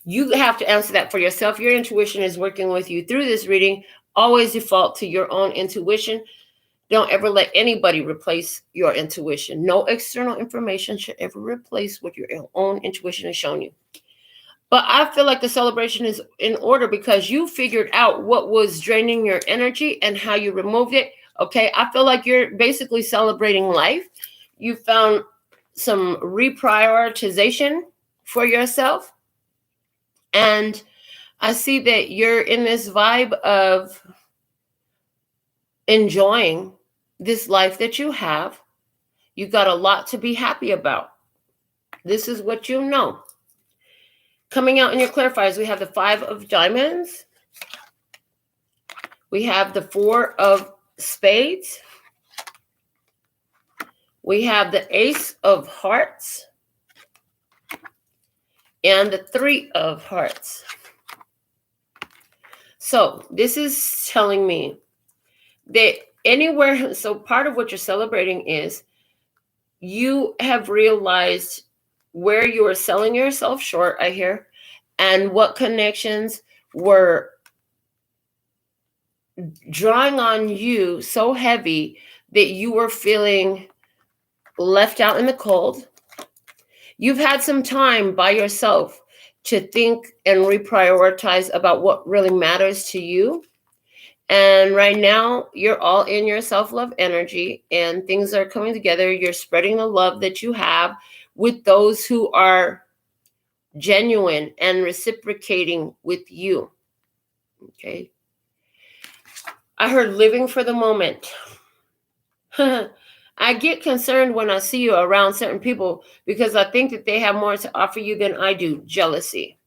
You have to answer that for yourself. Your intuition is working with you through this reading. Always default to your own intuition. Don't ever let anybody replace your intuition. No external information should ever replace what your own intuition has shown you. But I feel like the celebration is in order because you figured out what was draining your energy and how you removed it. Okay, I feel like you're basically celebrating life. You found some reprioritization for yourself. And I see that you're in this vibe of enjoying this life that you have. You got a lot to be happy about. This is what you know. Coming out in your clarifiers, we have the 5 of diamonds. We have the 4 of spades. We have the ace of hearts. And the 3 of hearts. So this is telling me that anywhere, so part of what you're celebrating is you have realized where you are selling yourself short, I hear, and what connections were drawing on you so heavy that you were feeling left out in the cold. You've had some time by yourself to think and reprioritize about what really matters to you. And right now, you're all in your self-love energy and things are coming together. You're spreading the love that you have with those who are genuine and reciprocating with you. Okay. I heard living for the moment. I get concerned when I see you around certain people because I think that they have more to offer you than I do. Jealousy.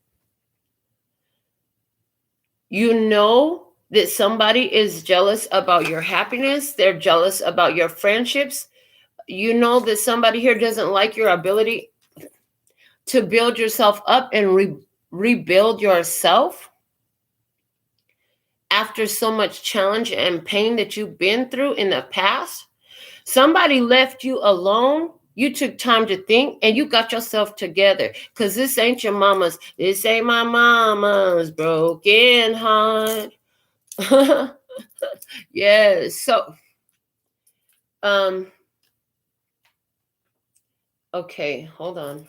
You know that somebody is jealous about your happiness. They're jealous about your friendships. You know that somebody here doesn't like your ability to build yourself up and rebuild yourself after so much challenge and pain that you've been through in the past. Somebody left you alone. You took time to think and you got yourself together because this ain't your mama's. This ain't my mama's broken heart. Yes. So, okay, hold on.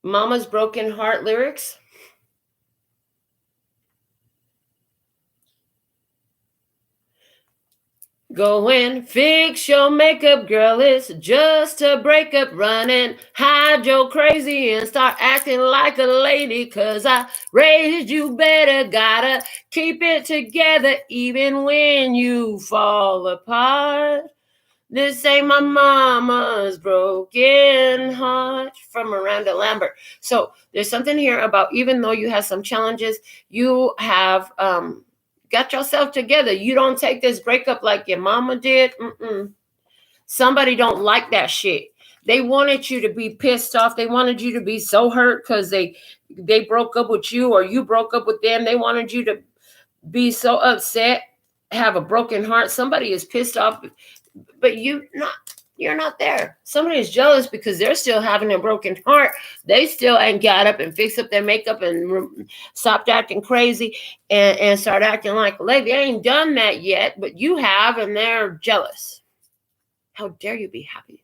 Mama's broken heart lyrics. Go and fix your makeup, girl. It's just a breakup. Run and hide your crazy and start acting like a lady. Cause I raised you better. Gotta keep it together even when you fall apart. This ain't my mama's broken heart. From Miranda Lambert. So there's something here about even though you have some challenges, you have got yourself together. You don't take this breakup like your mama did. Somebody don't like that shit. They wanted you to be pissed off. They wanted you to be so hurt because they broke up with you or you broke up with them. They wanted you to be so upset, have a broken heart. Somebody is pissed off, but you're not there. Somebody is jealous because they're still having a broken heart. They still ain't got up and fixed up their makeup and stopped acting crazy and start acting like a lady. They ain't done that yet, but you have, and they're jealous. How dare you be happy?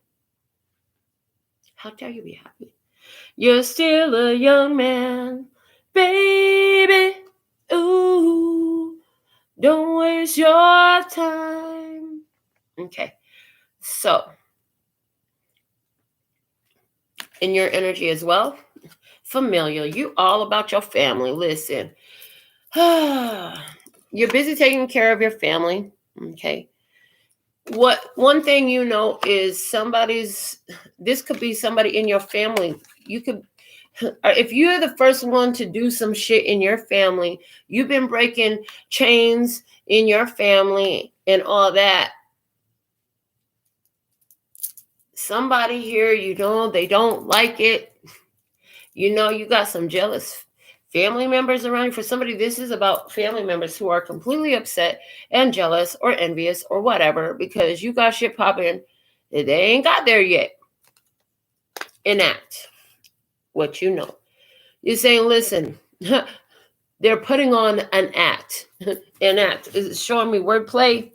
How dare you be happy? You're still a young man, baby. Ooh. Don't waste your time. Okay. So, in your energy as well, familial. You all about your family. Listen. You're busy taking care of your family. Okay. One thing you know is this could be somebody in your family. You could, if you're the first one to do some shit in your family, you've been breaking chains in your family and all that. Somebody here, you know, they don't like it. You know, you got some jealous family members around you. For somebody, this is about family members who are completely upset and jealous or envious or whatever because you got shit popping that they ain't got there yet. Enact what you know. You're saying, listen, they're putting on an act. An act is showing me wordplay,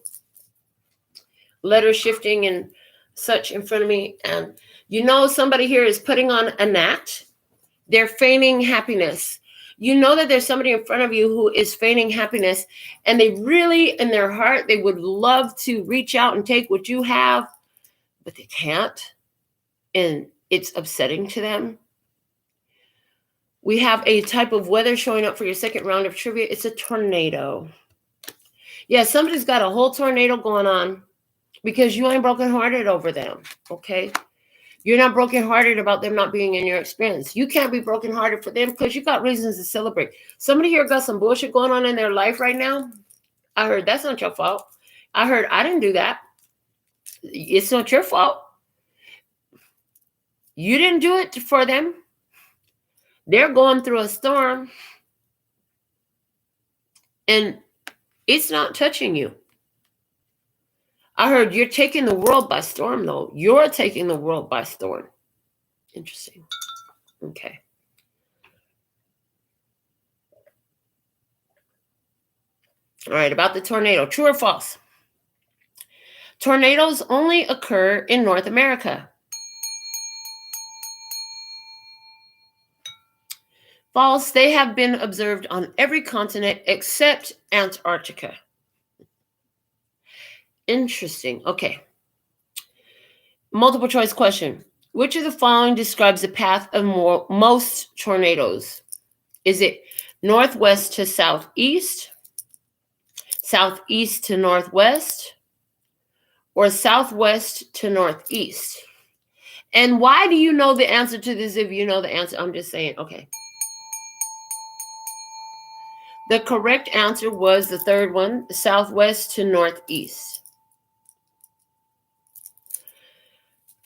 letter shifting, and such in front of me. And you know, somebody here is putting on an act. They're feigning happiness. You know that there's somebody in front of you who is feigning happiness, and they really, in their heart, they would love to reach out and take what you have, but they can't. And it's upsetting to them. We have a type of weather showing up for your second round of trivia. It's a tornado. Yeah, somebody's got a whole tornado going on because you ain't brokenhearted over them, okay? You're not brokenhearted about them not being in your experience. You can't be brokenhearted for them because you got reasons to celebrate. Somebody here got some bullshit going on in their life right now. I heard that's not your fault. I heard I didn't do that. It's not your fault. You didn't do it for them. They're going through a storm and it's not touching you. I heard you're taking the world by storm, though. You're taking the world by storm. Interesting. Okay. All right, about the tornado. True or false? Tornadoes only occur in North America. False. They have been observed on every continent except Antarctica. Interesting. Okay. Multiple choice question. Which of the following describes the path of most tornadoes? Is it northwest to southeast, southeast to northwest, or southwest to northeast? And why do you know the answer to this if you know the answer? I'm just saying, okay. The correct answer was the third one, southwest to northeast.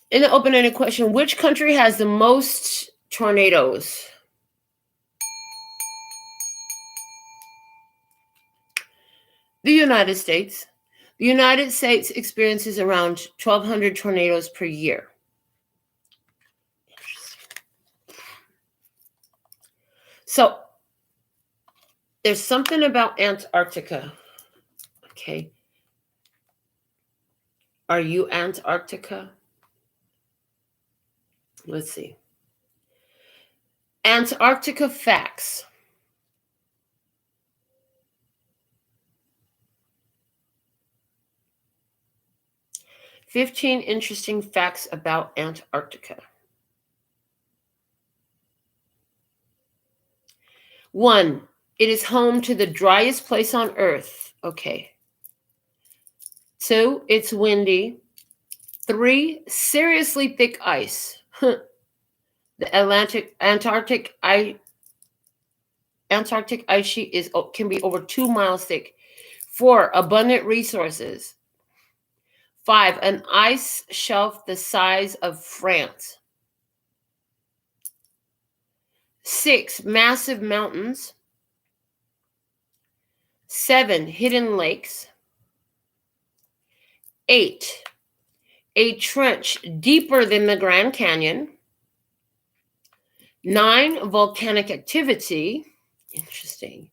In the open-ended question, which country has the most tornadoes? The United States. The United States experiences around 1,200 tornadoes per year. So, there's something about Antarctica. Okay. Are you Antarctica? Let's see. Antarctica facts. "15 interesting facts about Antarctica." 1, it is home to the driest place on Earth. Okay. 2, it's windy. 3, seriously thick ice. The Antarctic ice sheet can be over 2 miles thick. 4, abundant resources. 5, an ice shelf the size of France. 6, massive mountains. 7, hidden lakes. 8, a trench deeper than the Grand Canyon. 9, volcanic activity. Interesting.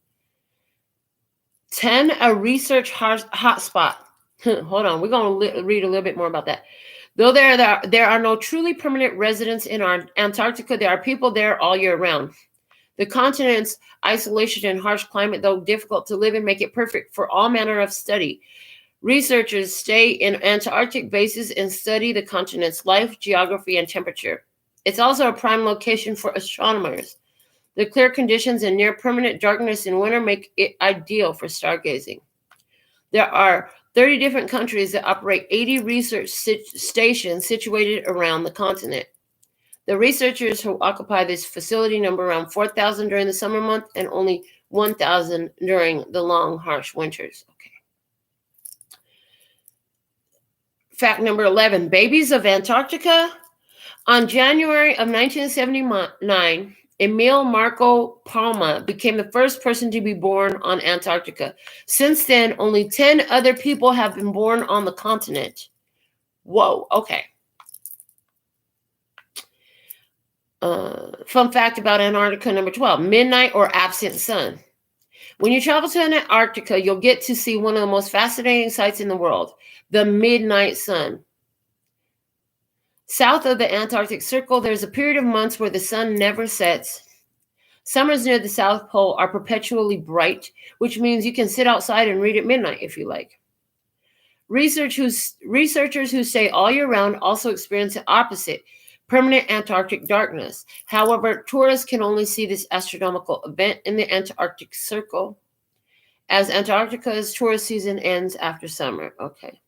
10, a research hotspot. Hold on, we're going to read a little bit more about that. Though there are no truly permanent residents in our Antarctica, there are people there all year round. The continent's isolation and harsh climate, though difficult to live in, make it perfect for all manner of study. Researchers stay in Antarctic bases and study the continent's life, geography, and temperature. It's also a prime location for astronomers. The clear conditions and near permanent darkness in winter make it ideal for stargazing. There are 30 different countries that operate 80 research stations situated around the continent. The researchers who occupy this facility number around 4,000 during the summer month and only 1,000 during the long, harsh winters. Okay. Fact number 11, babies of Antarctica. On January of 1979, Emil Marco Palma became the first person to be born on Antarctica. Since then, only 10 other people have been born on the continent. Whoa, okay. Fun fact about Antarctica number 12, midnight or absent sun. When you travel to Antarctica, you'll get to see one of the most fascinating sights in the world, the midnight sun. South of the Antarctic Circle, there's a period of months where the sun never sets. Summers near the South Pole are perpetually bright, which means you can sit outside and read at midnight if you like. Researchers who stay all year round also experience the opposite, permanent Antarctic darkness. However, tourists can only see this astronomical event in the Antarctic Circle, as Antarctica's tourist season ends after summer. Okay.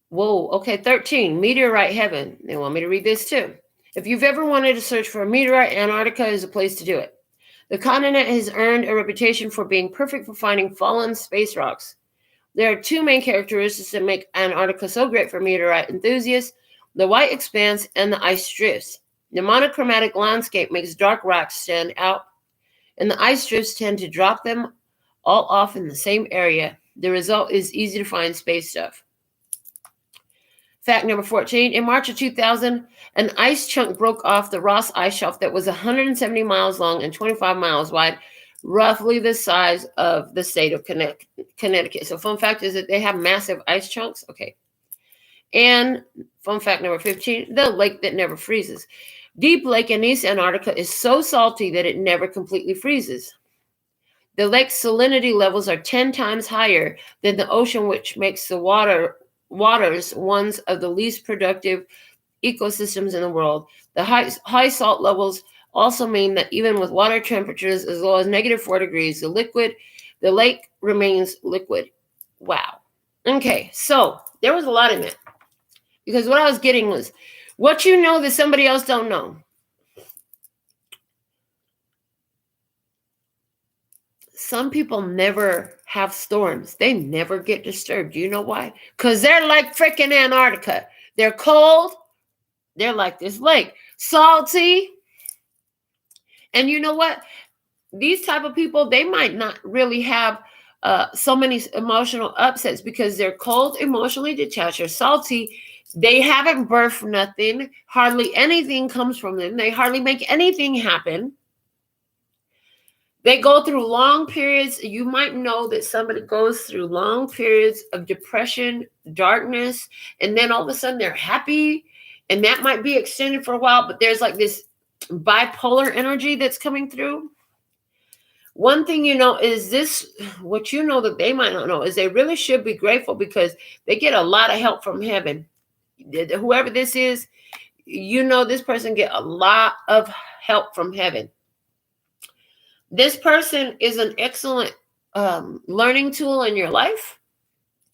Whoa, okay, 13, Meteorite Heaven. They want me to read this too. If you've ever wanted to search for a meteorite, Antarctica is a place to do it. The continent has earned a reputation for being perfect for finding fallen space rocks. There are two main characteristics that make Antarctica so great for meteorite enthusiasts: the white expanse and the ice drifts. The monochromatic landscape makes dark rocks stand out, and the ice drifts tend to drop them all off in the same area. The result is easy to find space stuff. Fact number 14, in March of 2000, an ice chunk broke off the Ross Ice Shelf that was 170 miles long and 25 miles wide, roughly the size of the state of Connecticut. So fun fact is that they have massive ice chunks. Okay. And fun fact number 15, the lake that never freezes. Deep Lake in East Antarctica is so salty that it never completely freezes. The lake's salinity levels are 10 times higher than the ocean, which makes the waters one of the least productive ecosystems in the world. The high salt levels also mean that even with water temperatures as low as -4 degrees, the lake remains liquid. Wow. Okay, so there was a lot in it. Because what I was getting was what you know that somebody else don't know. Some people never have storms. They never get disturbed. You know why? Because they're like freaking Antarctica. They're cold. They're like this lake. Salty. And you know what? These type of people, they might not really have so many emotional upsets because they're cold, emotionally detached, or salty. They haven't birthed nothing. Hardly anything comes from them. They hardly make anything happen. They go through long periods. You might know that somebody goes through long periods of depression, darkness, and then all of a sudden they're happy. And that might be extended for a while, but there's like this bipolar energy that's coming through. One thing you know is this, what you know that they might not know is they really should be grateful because they get a lot of help from heaven. Whoever this is, you know this person get a lot of help from heaven. This person is an excellent learning tool in your life.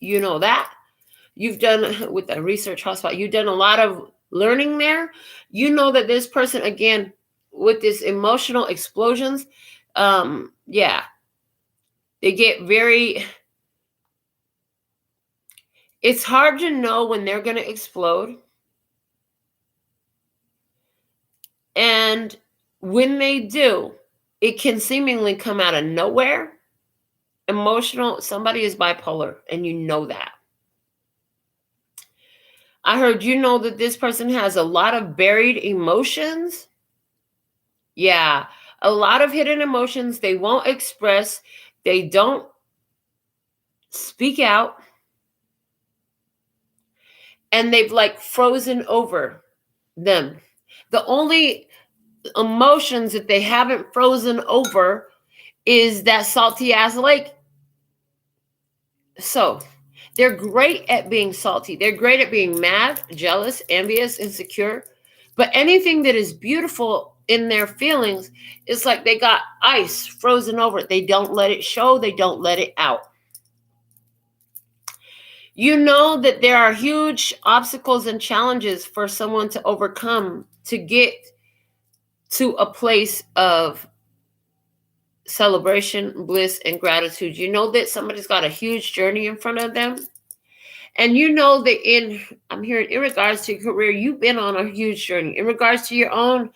You know that. You've done, with the research hotspot, you've done a lot of learning there. You know that this person, again, with this emotional explosions, yeah, they get very, it's hard to know when they're going to explode. And when they do, it can seemingly come out of nowhere. Emotional, somebody is bipolar, and you know that. I heard you know that this person has a lot of buried emotions. Yeah, a lot of hidden emotions they won't express. They don't speak out. And they've like frozen over them. The only emotions that they haven't frozen over is that salty ass lake. So they're great at being salty. They're great at being mad, jealous, envious, insecure. But anything that is beautiful in their feelings, it's like they got ice frozen over it. They don't let it show. They don't let it out. You know that there are huge obstacles and challenges for someone to overcome to get to a place of celebration, bliss, and gratitude. You know that somebody's got a huge journey in front of them. And you know that I'm hearing in regards to your career, you've been on a huge journey. In regards to your own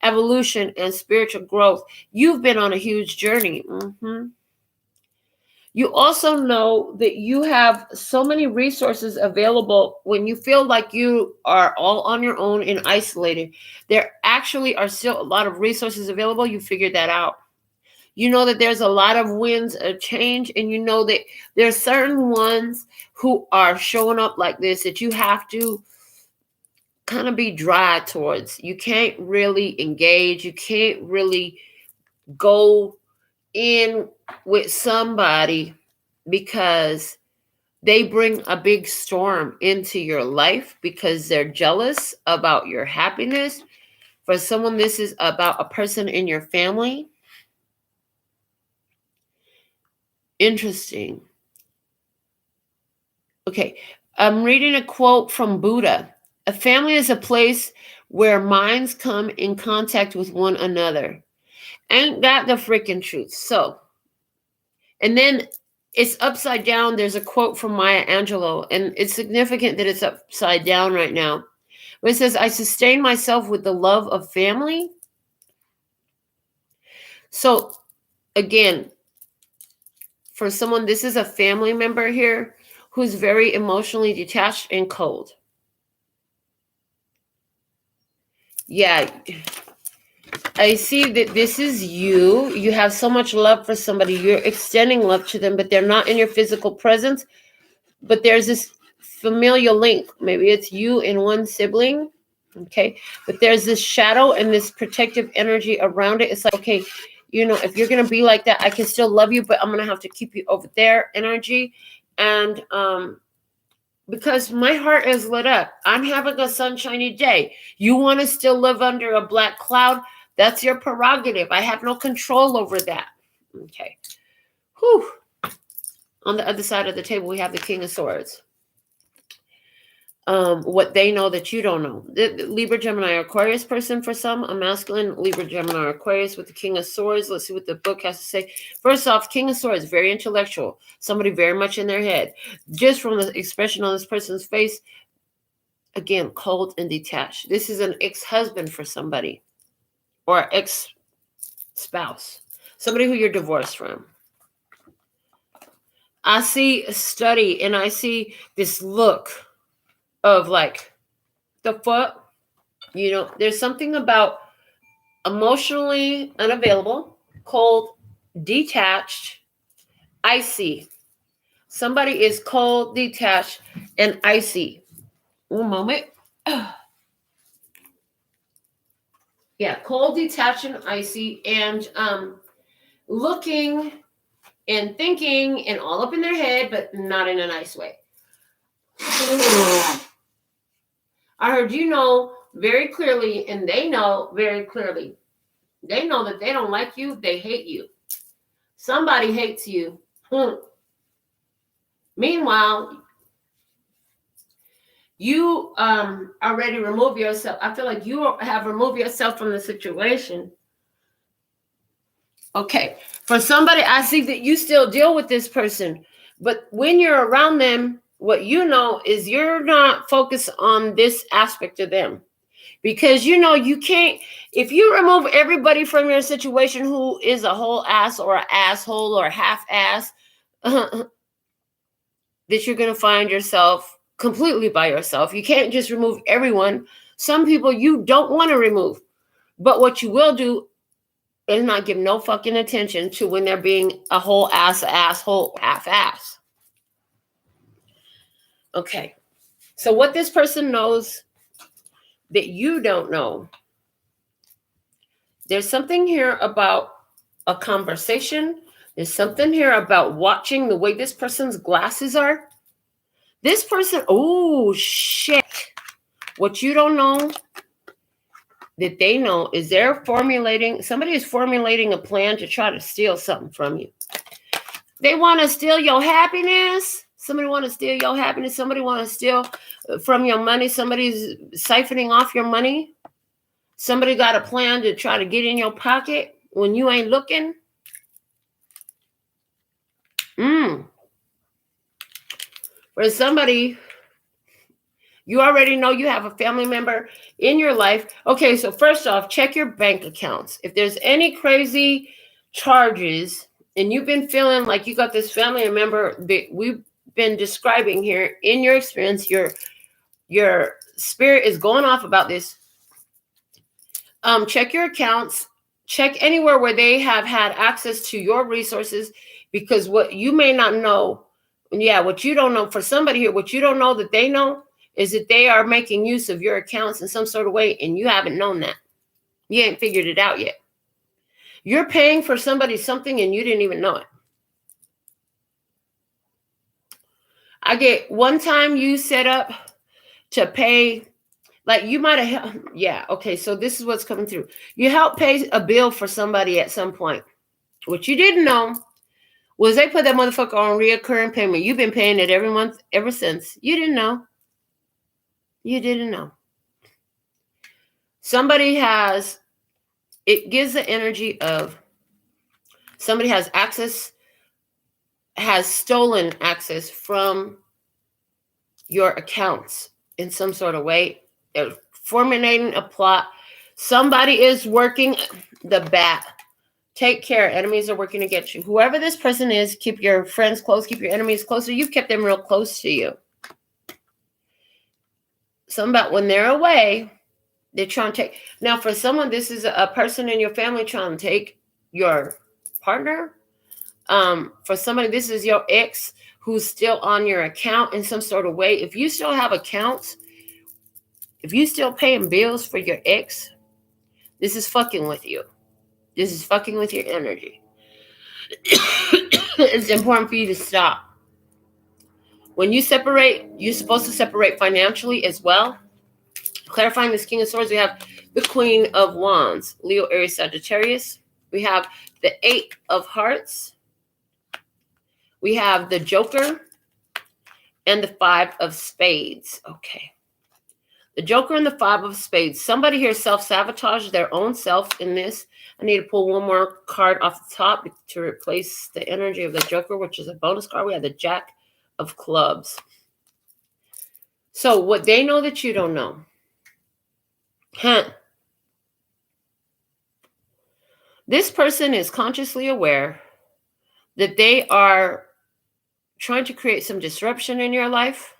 evolution and spiritual growth, you've been on a huge journey. You also know that you have so many resources available when you feel like you are all on your own and isolated. There actually are still a lot of resources available. You figured that out. You know that there's a lot of winds of change, and you know that there's certain ones who are showing up like this that you have to kind of be dry towards. You can't really engage. You can't really go in with somebody because they bring a big storm into your life because they're jealous about your happiness. For someone, this is about a person in your family. Interesting. Okay, I'm reading a quote from Buddha. A family is a place where minds come in contact with one another. Ain't that the freaking truth? So, and then it's upside down. There's a quote from Maya Angelou, and it's significant that it's upside down right now. But it says, I sustain myself with the love of family. So, again, for someone, this is a family member here who's very emotionally detached and cold. Yeah, I see that this is you. You have so much love for somebody. You're extending love to them, but they're not in your physical presence. But there's this familial link. Maybe it's you and one sibling. Okay. But there's this shadow and this protective energy around it. It's like, okay, you know, if you're going to be like that, I can still love you, but I'm going to have to keep you over there energy. And, because my heart is lit up. I'm having a sunshiny day. You want to still live under a black cloud? That's your prerogative. I have no control over that. Okay. Whew. On the other side of the table, we have the King of Swords. What they know that you don't know. The Libra, Gemini, Aquarius person for some, a masculine Libra, Gemini, Aquarius with the King of Swords. Let's see what the book has to say. First off, King of Swords, very intellectual. Somebody very much in their head. Just from the expression on this person's face, again, cold and detached. This is an ex-husband for somebody or ex-spouse. Somebody who you're divorced from. I see a study and I see this look of like, the fuck? You know, there's something about emotionally unavailable, cold, detached, icy. Somebody is cold, detached, and icy. One moment. Yeah, cold, detached, and icy, and looking and thinking and all up in their head, but not in a nice way. I heard you know very clearly, and they know very clearly. They know that they don't like you. They hate you. Somebody hates you. Meanwhile, you already remove yourself. I feel like you have removed yourself from the situation. Okay. For somebody, I see that you still deal with this person. But when you're around them, what you know is you're not focused on this aspect of them. Because you know you can't, if you remove everybody from your situation who is a whole ass or an asshole or half ass, that you're going to find yourself completely by yourself. You can't just remove everyone. Some people you don't want to remove. But what you will do is not give no fucking attention to when they're being a whole ass, asshole, half ass. Okay. So what this person knows that you don't know There's something here about a conversation. There's something here about watching the way this person's glasses are. This person, oh shit. What you don't know that they know is somebody is formulating a plan to try to steal something from you. They want to steal your happiness. Somebody want to steal your happiness. Somebody want to steal from your money. Somebody's siphoning off your money. Somebody got a plan to try to get in your pocket when you ain't looking. For somebody, you already know you have a family member in your life. Okay, so first off, check your bank accounts. If there's any crazy charges and you've been feeling like you got this family member that we've been describing here in your experience, your spirit is going off about this. Check your accounts. Check anywhere where they have had access to your resources, because what you may not know, what you don't know, for somebody here, what you don't know that they know is that they are making use of your accounts in some sort of way, and you haven't known that. You ain't figured it out yet. You're paying for somebody something and you didn't even know it. I get one time you set up to pay, like you might have, okay, so this is what's coming through. You help pay a bill for somebody at some point. What you didn't know was they put that motherfucker on reoccurring payment. You've been paying it every month ever since. You didn't know. You didn't know. Somebody has, it gives the energy of somebody has stolen access from your accounts in some sort of way. They're formulating a plot. Somebody is working the bat. Take care. Enemies are working against you. Whoever this person is, keep your friends close, keep your enemies closer. You've kept them real close to you. Something about when they're away, they're trying to take. Now, for someone, this is a person in your family trying to take your partner. For somebody, this is your ex who's still on your account in some sort of way. If you still have accounts, if you still paying bills for your ex, this is fucking with you. This is fucking with your energy. It's important for you to stop. When you separate, you're supposed to separate financially as well. Clarifying this King of Swords, we have the Queen of Wands, Leo, Aries, Sagittarius. We have the 8 of Hearts. We have the Joker and the 5 of Spades. Okay. The Joker and the 5 of Spades. Somebody here self-sabotaged their own self in this. I need to pull one more card off the top to replace the energy of the Joker, which is a bonus card. We have the Jack of Clubs. So what they know that you don't know. This person is consciously aware that they are trying to create some disruption in your life.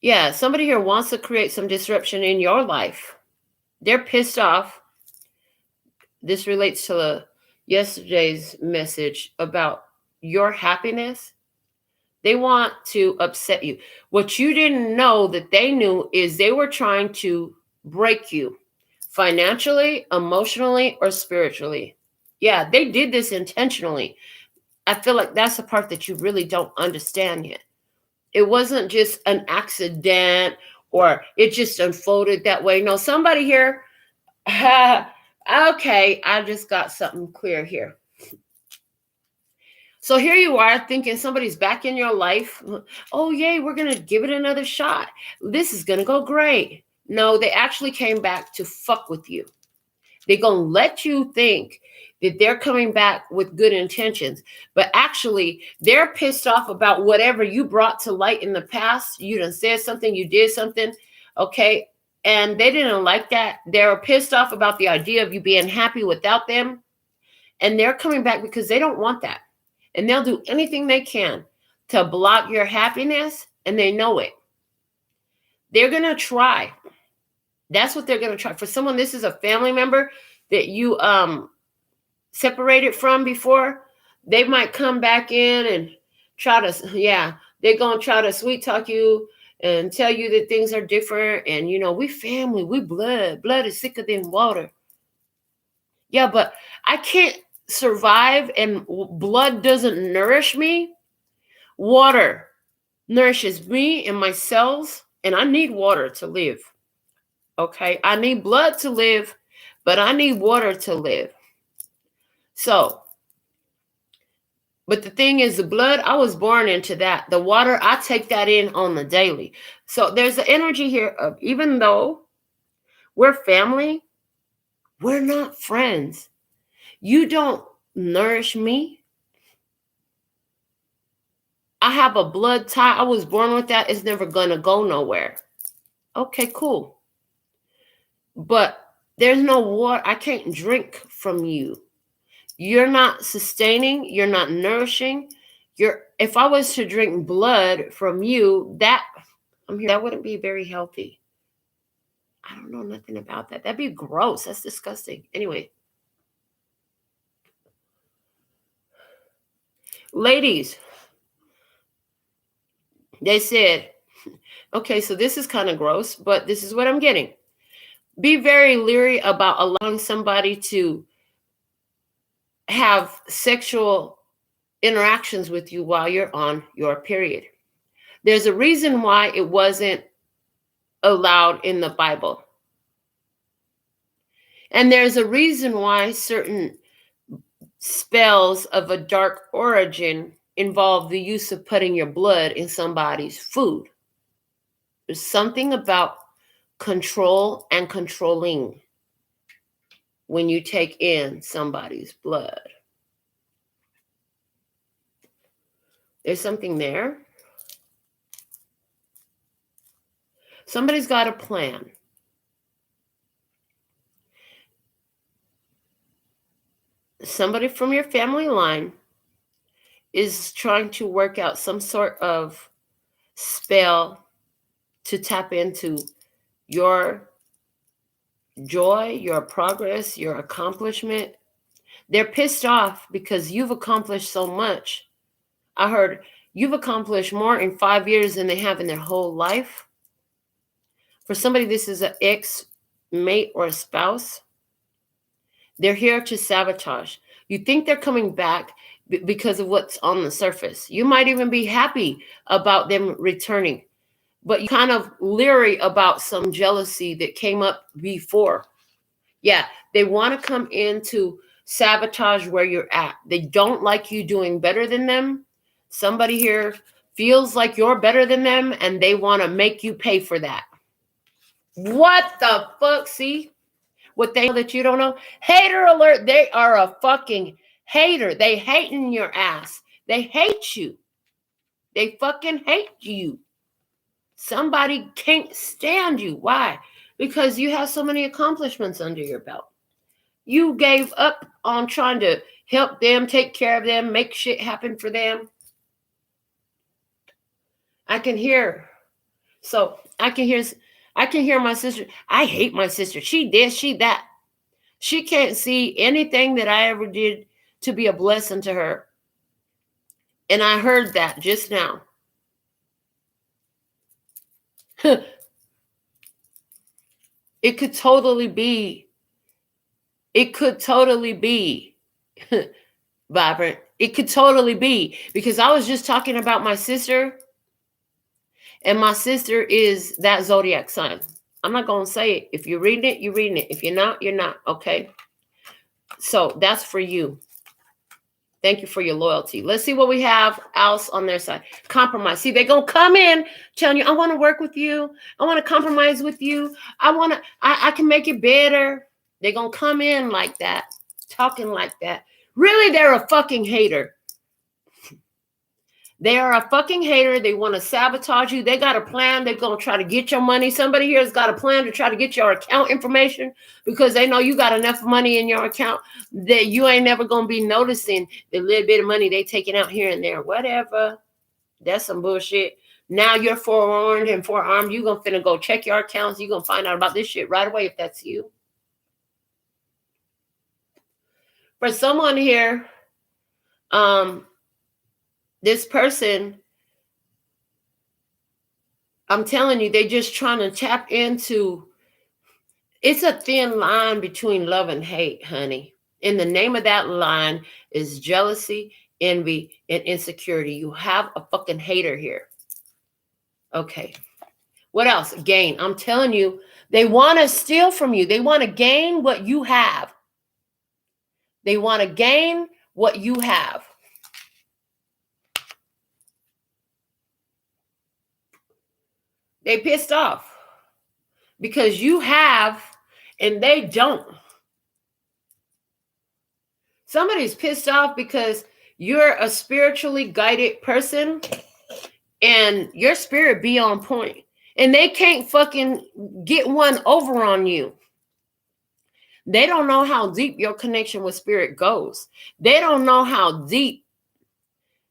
Yeah, somebody here wants to create some disruption in your life. They're pissed off. This relates to yesterday's message about your happiness. They want to upset you. What you didn't know that they knew is they were trying to break you financially, emotionally, or spiritually. Yeah, they did this intentionally. I feel like that's the part that you really don't understand yet. It wasn't just an accident or it just unfolded that way. No, somebody here, okay, I just got something clear here. So here you are thinking somebody's back in your life. Oh, yay, we're going to give it another shot. This is going to go great. No, they actually came back to fuck with you. They're going to let you think that they're coming back with good intentions. But actually, they're pissed off about whatever you brought to light in the past. You done said something, you did something, okay? And they didn't like that. They're pissed off about the idea of you being happy without them. And they're coming back because they don't want that. And they'll do anything they can to block your happiness, and they know it. They're going to try. That's what they're going to try. For someone, this is a family member that you separated from before. They might come back in and try to, they're going to try to sweet talk you and tell you that things are different. And, we family, we blood. Blood is thicker than water. Yeah, but I can't survive and blood doesn't nourish me. Water nourishes me and my cells, and I need water to live. Okay, I need blood to live, but I need water to live. So, but the thing is, the blood, I was born into that. The water, I take that in on the daily. So there's the energy here of, even though we're family, we're not friends. You don't nourish me. I have a blood tie. I was born with that. It's never going to go nowhere. Okay, cool. But there's no water. I can't drink from you. You're not sustaining. You're not nourishing. If I was to drink blood from you, that wouldn't be very healthy. I don't know nothing about that. That'd be gross. That's disgusting. Anyway. Ladies, they said, okay, so this is kind of gross, but this is what I'm getting. Be very leery about allowing somebody to have sexual interactions with you while you're on your period. There's a reason why it wasn't allowed in the Bible. And there's a reason why certain spells of a dark origin involve the use of putting your blood in somebody's food. There's something about control and controlling when you take in somebody's blood. There's something there. Somebody's got a plan. Somebody from your family line is trying to work out some sort of spell to tap into your joy, your progress, your accomplishment. They're pissed off because you've accomplished so much. I heard you've accomplished more in 5 years than they have in their whole life. For somebody, this is an ex-mate or a spouse. They're here to sabotage. You think they're coming back because of what's on the surface. You might even be happy about them returning, but you're kind of leery about some jealousy that came up before. Yeah, they want to come in to sabotage where you're at. They don't like you doing better than them. Somebody here feels like you're better than them, and they want to make you pay for that. What the fuck? See? What they know that you don't know? Hater alert. They are a fucking hater. They hating your ass. They hate you. They fucking hate you. Somebody can't stand you. Why? Because you have so many accomplishments under your belt. You gave up on trying to help them, take care of them, make shit happen for them. I can hear. So I can hear my sister. I hate my sister. She this, she that. She can't see anything that I ever did to be a blessing to her. And I heard that just now. It could totally be vibrant. It could totally be, because I was just talking about my sister, and my sister is that zodiac sign. I'm not going to say it. If you're reading it, you're reading it. If you're not, you're not. Okay. So that's for you. Thank you for your loyalty. Let's see what we have else on their side. Compromise. See, they're going to come in telling you, I want to work with you. I want to compromise with you. I can make it better. They're going to come in like that, talking like that. Really, they're a fucking hater. They are a fucking hater. They want to sabotage you. They got a plan. They're going to try to get your money. Somebody here has got a plan to try to get your account information because they know you got enough money in your account that you ain't never going to be noticing the little bit of money they taking out here and there. Whatever. That's some bullshit. Now you're forewarned and forearmed. You're going to finna go check your accounts. You're going to find out about this shit right away if that's you. For someone here, this person, I'm telling you, they're just trying to tap into, it's a thin line between love and hate, honey. And the name of that line is jealousy, envy, and insecurity. You have a fucking hater here. Okay. What else? Gain. I'm telling you, they want to steal from you. They want to gain what you have. They want to gain what you have. They pissed off because you have and they don't. Somebody's pissed off because you're a spiritually guided person and your spirit be on point. And they can't fucking get one over on you. They don't know how deep your connection with spirit goes. They don't know how deep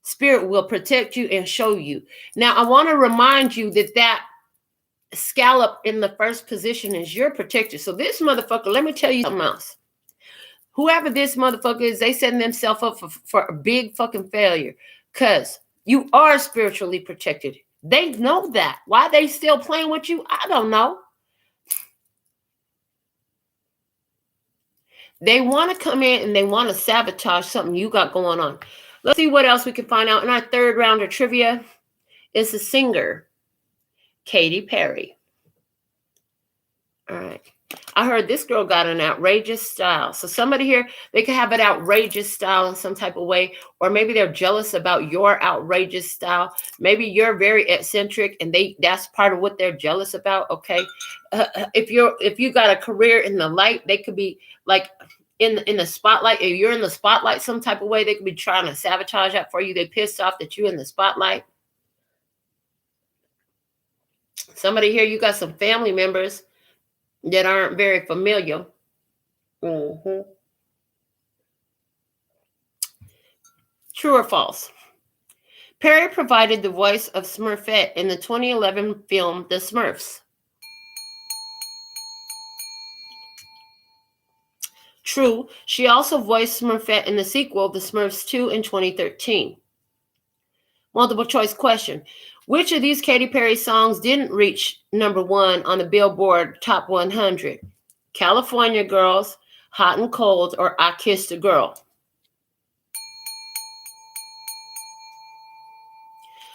spirit will protect you and show you. Now, I want to remind you that scallop in the first position is your protector. So this motherfucker, let me tell you something else. Whoever this motherfucker is, they setting themselves up for a big fucking failure because you are spiritually protected. They know that. Why they still playing with you, I don't know. They want to come in and they want to sabotage something you got going on. Let's see what else we can find out in our third round of trivia. It's a singer, Katy Perry. All right. I heard this girl got an outrageous style. So somebody here, they could have an outrageous style in some type of way, or maybe they're jealous about your outrageous style. Maybe you're very eccentric and that's part of what they're jealous about. Okay. If you got a career in the light, they could be like in the spotlight. If you're in the spotlight some type of way, they could be trying to sabotage that for you. They pissed off that you're in the spotlight. Somebody here, you got some family members that aren't very familiar. Mm-hmm. True or false? Perry provided the voice of Smurfette in the 2011 film The Smurfs. True. She also voiced Smurfette in the sequel, The Smurfs 2, in 2013. Multiple choice question. Which of these Katy Perry songs didn't reach #1 on the Billboard Top 100? California Girls, Hot and Cold, or I Kissed a Girl?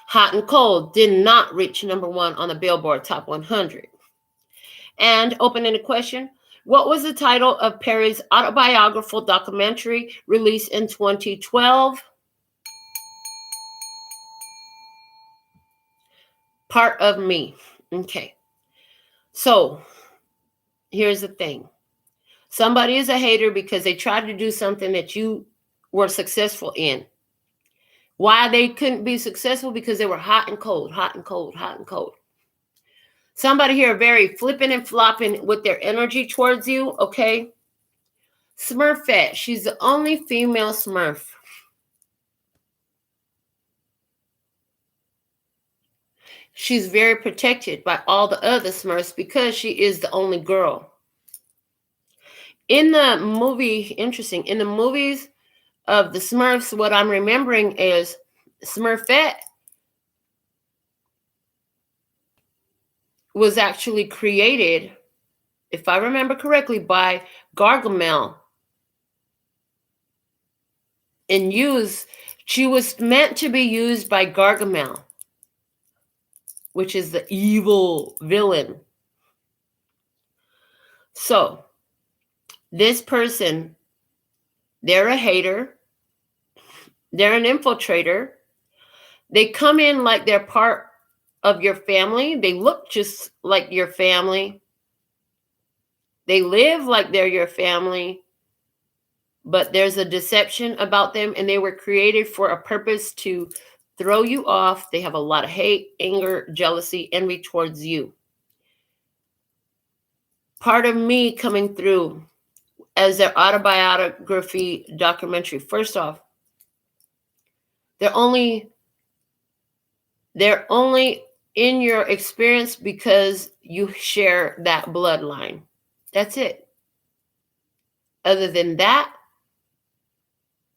Hot and Cold did not reach #1 on the Billboard Top 100. And open-ended question. What was the title of Perry's autobiographical documentary released in 2012? Part of Me. Okay. So here's the thing. Somebody is a hater because they tried to do something that you were successful in. Why they couldn't be successful? Because they were hot and cold, hot and cold, hot and cold. Somebody here very flipping and flopping with their energy towards you, okay? Smurfette, she's the only female Smurf. She's very protected by all the other Smurfs because she is the only girl. In the movie, interesting, in the movies of the Smurfs, what I'm remembering is Smurfette was actually created, if I remember correctly, by Gargamel. And she was meant to be used by Gargamel, which is the evil villain. So, this person, they're a hater. They're an infiltrator. They come in like they're part of your family. They look just like your family. They live like they're your family. But there's a deception about them, and they were created for a purpose to throw you off. They have a lot of hate, anger, jealousy, envy towards you. Part of Me coming through as their autobiography documentary. First off, they're only in your experience because you share that bloodline. That's it. Other than that,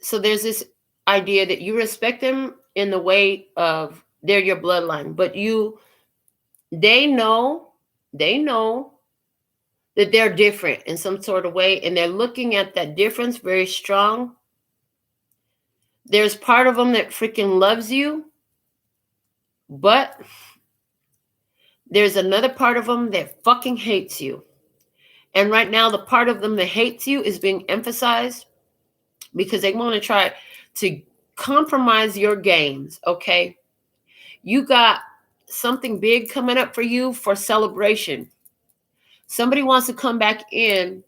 so there's this idea that you respect them in the way of they're your bloodline, but they know that they're different in some sort of way, and they're looking at that difference very strong. There's part of them that freaking loves you, but there's another part of them that fucking hates you. And right now, the part of them that hates you is being emphasized because they want to try to compromise your gains, okay? You got something big coming up for you for celebration. Somebody wants to come back in,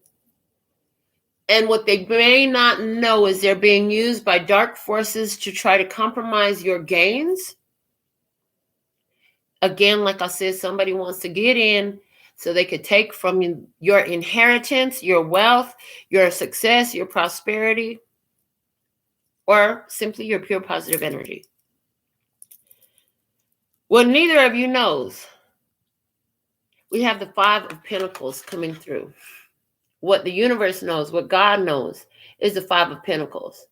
and what they may not know is they're being used by dark forces to try to compromise your gains. Again, like I said, somebody wants to get in so they could take from your inheritance, your wealth, your success, your prosperity, or simply your pure positive energy. What neither of you knows, we have the Five of Pentacles coming through. What the universe knows, what God knows, is the Five of Pentacles.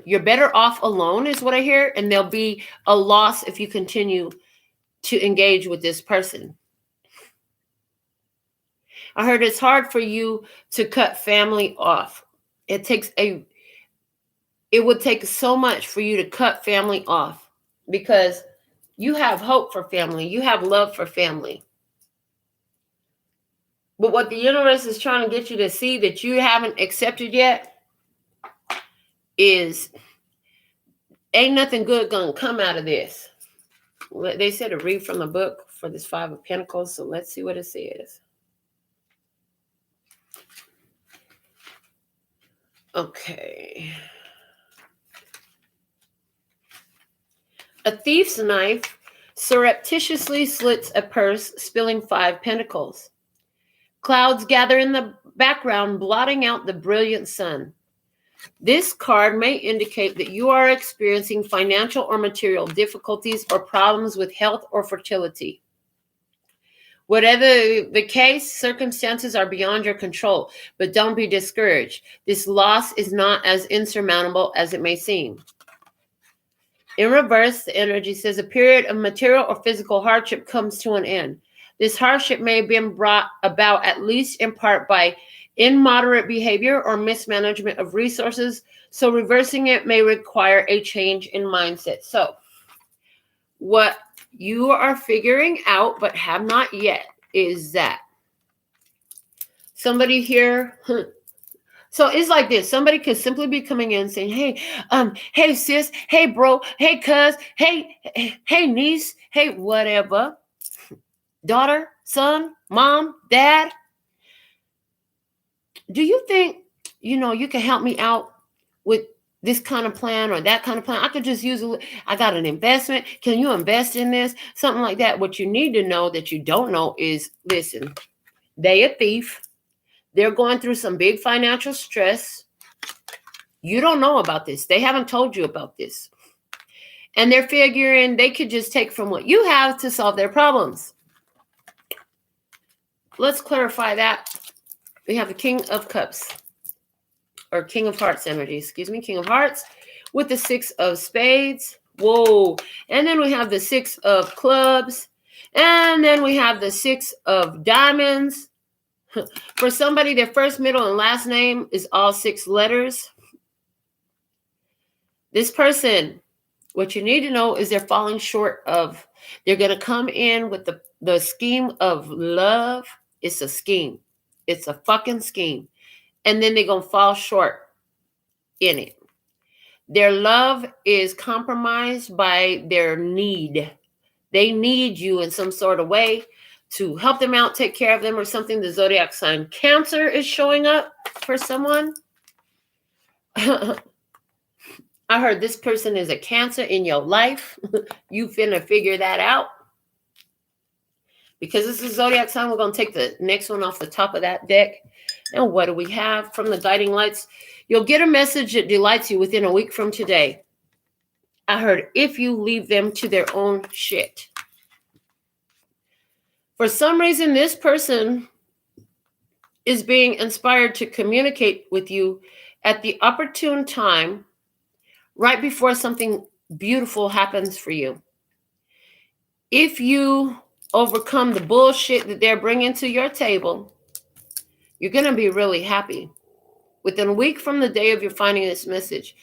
You're better off alone is what I hear, and there'll be a loss if you continue to engage with this person. I heard it's hard for you to cut family off. It would take so much for you to cut family off because you have hope for family. You have love for family. But what the universe is trying to get you to see that you haven't accepted yet is ain't nothing good going to come out of this. They said to read from the book for this Five of Pentacles, so let's see what it says. Okay. A thief's knife surreptitiously slits a purse, spilling 5 pentacles. Clouds gather in the background, blotting out the brilliant sun. This card may indicate that you are experiencing financial or material difficulties or problems with health or fertility. Whatever the case, circumstances are beyond your control, but don't be discouraged. This loss is not as insurmountable as it may seem. In reverse, the energy says a period of material or physical hardship comes to an end. This hardship may have been brought about at least in part by immoderate behavior or mismanagement of resources, so reversing it may require a change in mindset. So, what you are figuring out but have not yet is that somebody here... So it's like this. Somebody could simply be coming in saying, hey sis, hey bro, hey cuz, hey niece, hey whatever, daughter, son, mom, dad. Do you think, you can help me out with this kind of plan or that kind of plan? I could just I got an investment. Can you invest in this? Something like that. What you need to know that you don't know is, listen, they a thief. They're going through some big financial stress. You don't know about this. They haven't told you about this. And they're figuring they could just take from what you have to solve their problems. Let's clarify that. We have the King of Cups, or King of Hearts energy, King of Hearts, with the 6 of Spades. Whoa. And then we have the 6 of Clubs. And then we have the 6 of Diamonds. For somebody, their first, middle, and last name is all 6 letters. This person, what you need to know is they're falling short of, they're going to come in with the scheme of love. It's a scheme. It's a fucking scheme. And then they're going to fall short in it. Their love is compromised by their need. They need you in some sort of way to help them out, take care of them, or something. The zodiac sign Cancer is showing up for someone. I heard this person is a Cancer in your life. You finna figure that out. Because this is zodiac sign, we're going to take the next one off the top of that deck. And what do we have from the guiding lights? You'll get a message that delights you within a week from today. I heard, if you leave them to their own shit. For some reason, this person is being inspired to communicate with you at the opportune time, right before something beautiful happens for you. If you overcome the bullshit that they're bringing to your table, you're going to be really happy. Within a week from the day of your finding this message,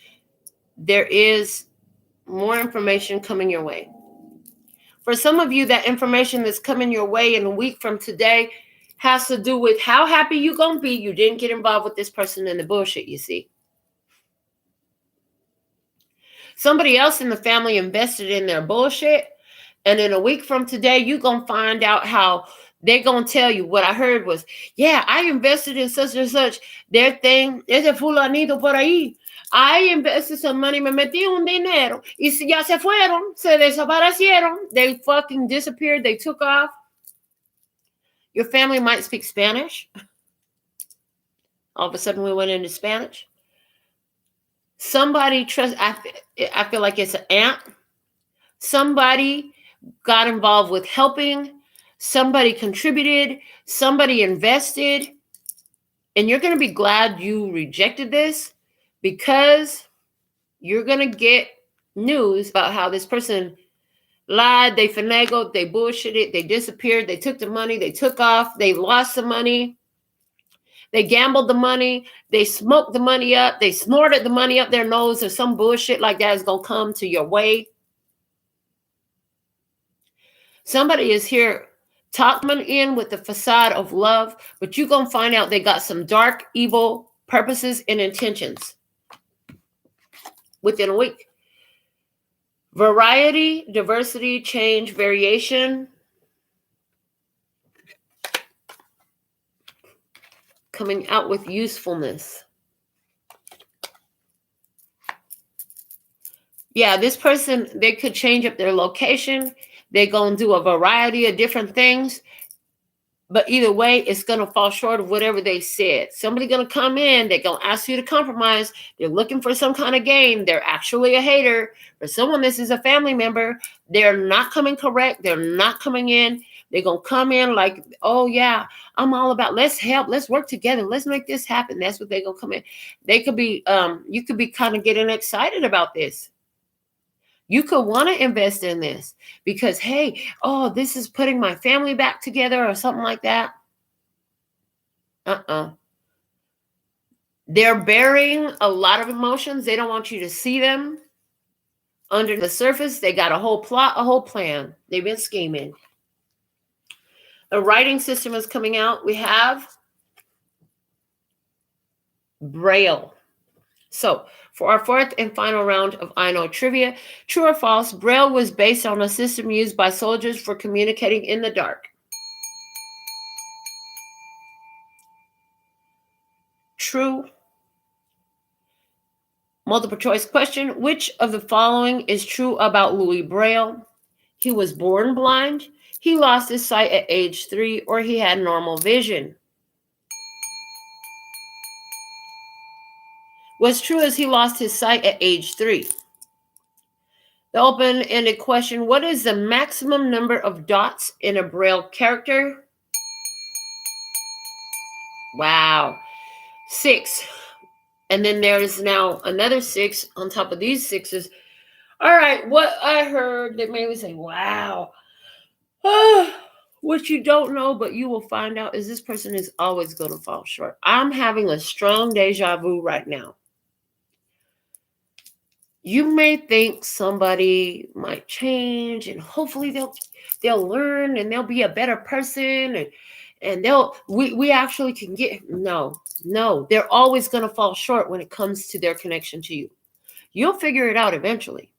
there is more information coming your way. For some of you, that information that's coming your way in a week from today has to do with how happy you're going to be you didn't get involved with this person in the bullshit, you see. Somebody else in the family invested in their bullshit, and in a week from today, you're going to find out how they're going to tell you. What I heard was, yeah, I invested in such and such. Their thing, ese fulanito por ahí. I invested some money, me metí un dinero, y ya se fueron, se desaparecieron. They fucking disappeared, they took off. Your family might speak Spanish. All of a sudden, we went into Spanish. Somebody I feel like it's an aunt. Somebody got involved with helping. Somebody contributed. Somebody invested. And you're going to be glad you rejected this, because you're going to get news about how this person lied, they finagled, they bullshitted, they disappeared, they took the money, they took off, they lost the money, they gambled the money, they smoked the money up, they snorted the money up their nose, or some bullshit like that is going to come to your way. Somebody is here talking in with the facade of love, but you're going to find out they got some dark, evil purposes and intentions within a week. Variety, diversity, change, variation. Coming out with usefulness. Yeah, this person, they could change up their location. They're going to do a variety of different things. But either way, it's going to fall short of whatever they said. Somebody going to come in. They're going to ask you to compromise. They're looking for some kind of game. They're actually a hater. For someone, this is a family member. They're not coming correct. They're not coming in. They're going to come in like, oh, yeah, I'm all about, let's help. Let's work together. Let's make this happen. That's what they're going to come in. They could be, you could be kind of getting excited about this. You could want to invest in this because, hey, oh, this is putting my family back together or something like that. They're bearing a lot of emotions. They don't want you to see them. Under the surface, they got a whole plot, a whole plan. They've been scheming. A writing system is coming out. We have Braille. So, for our fourth and final round of I Know Trivia, true or false, Braille was based on a system used by soldiers for communicating in the dark. True. Multiple choice question. Which of the following is true about Louis Braille? He was born blind, he lost his sight at age 3, or he had normal vision. What's true is he lost his sight at age 3. The open-ended question, what is the maximum number of dots in a Braille character? Wow. 6. And then there's now another 6 on top of these 6s. All right, what I heard that made me say, wow. What you don't know, but you will find out, is this person is always going to fall short. I'm having a strong deja vu right now. You may think somebody might change and hopefully they'll learn and they'll be a better person and we actually can get, no, they're always going to fall short when it comes to their connection to you. You'll figure it out eventually.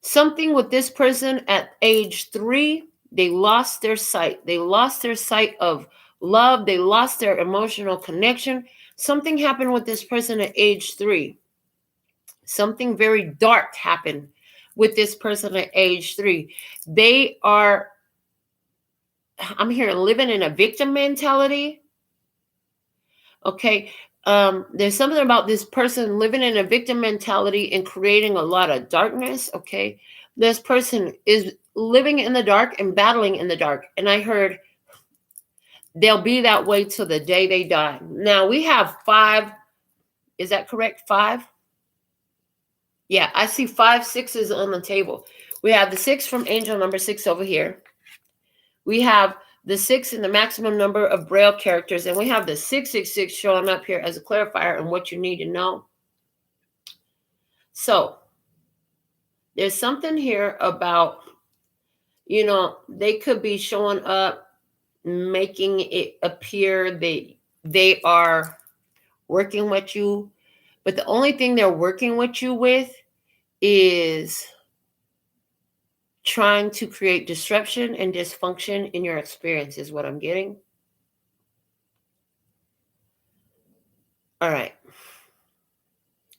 Something with this person at age 3, they lost their sight. They lost their sight of love. They lost their emotional connection. Something happened with this person at age 3. Something very dark happened with this person at age 3. They are, I'm hearing, living in a victim mentality. Okay. There's something about this person living in a victim mentality and creating a lot of darkness. Okay. This person is living in the dark and battling in the dark. And I heard they'll be that way till the day they die. Now we have 5. Is that correct? 5? Yeah, I see 5 6s on the table. We have the 6 from angel number 6 over here. We have the 6 in the maximum number of Braille characters, and we have the 666 showing up here as a clarifier on what you need to know. So there's something here about, you know, they could be showing up, making it appear they are working with you, but the only thing they're working with you with is trying to create disruption and dysfunction in your experience, is what I'm getting. All right.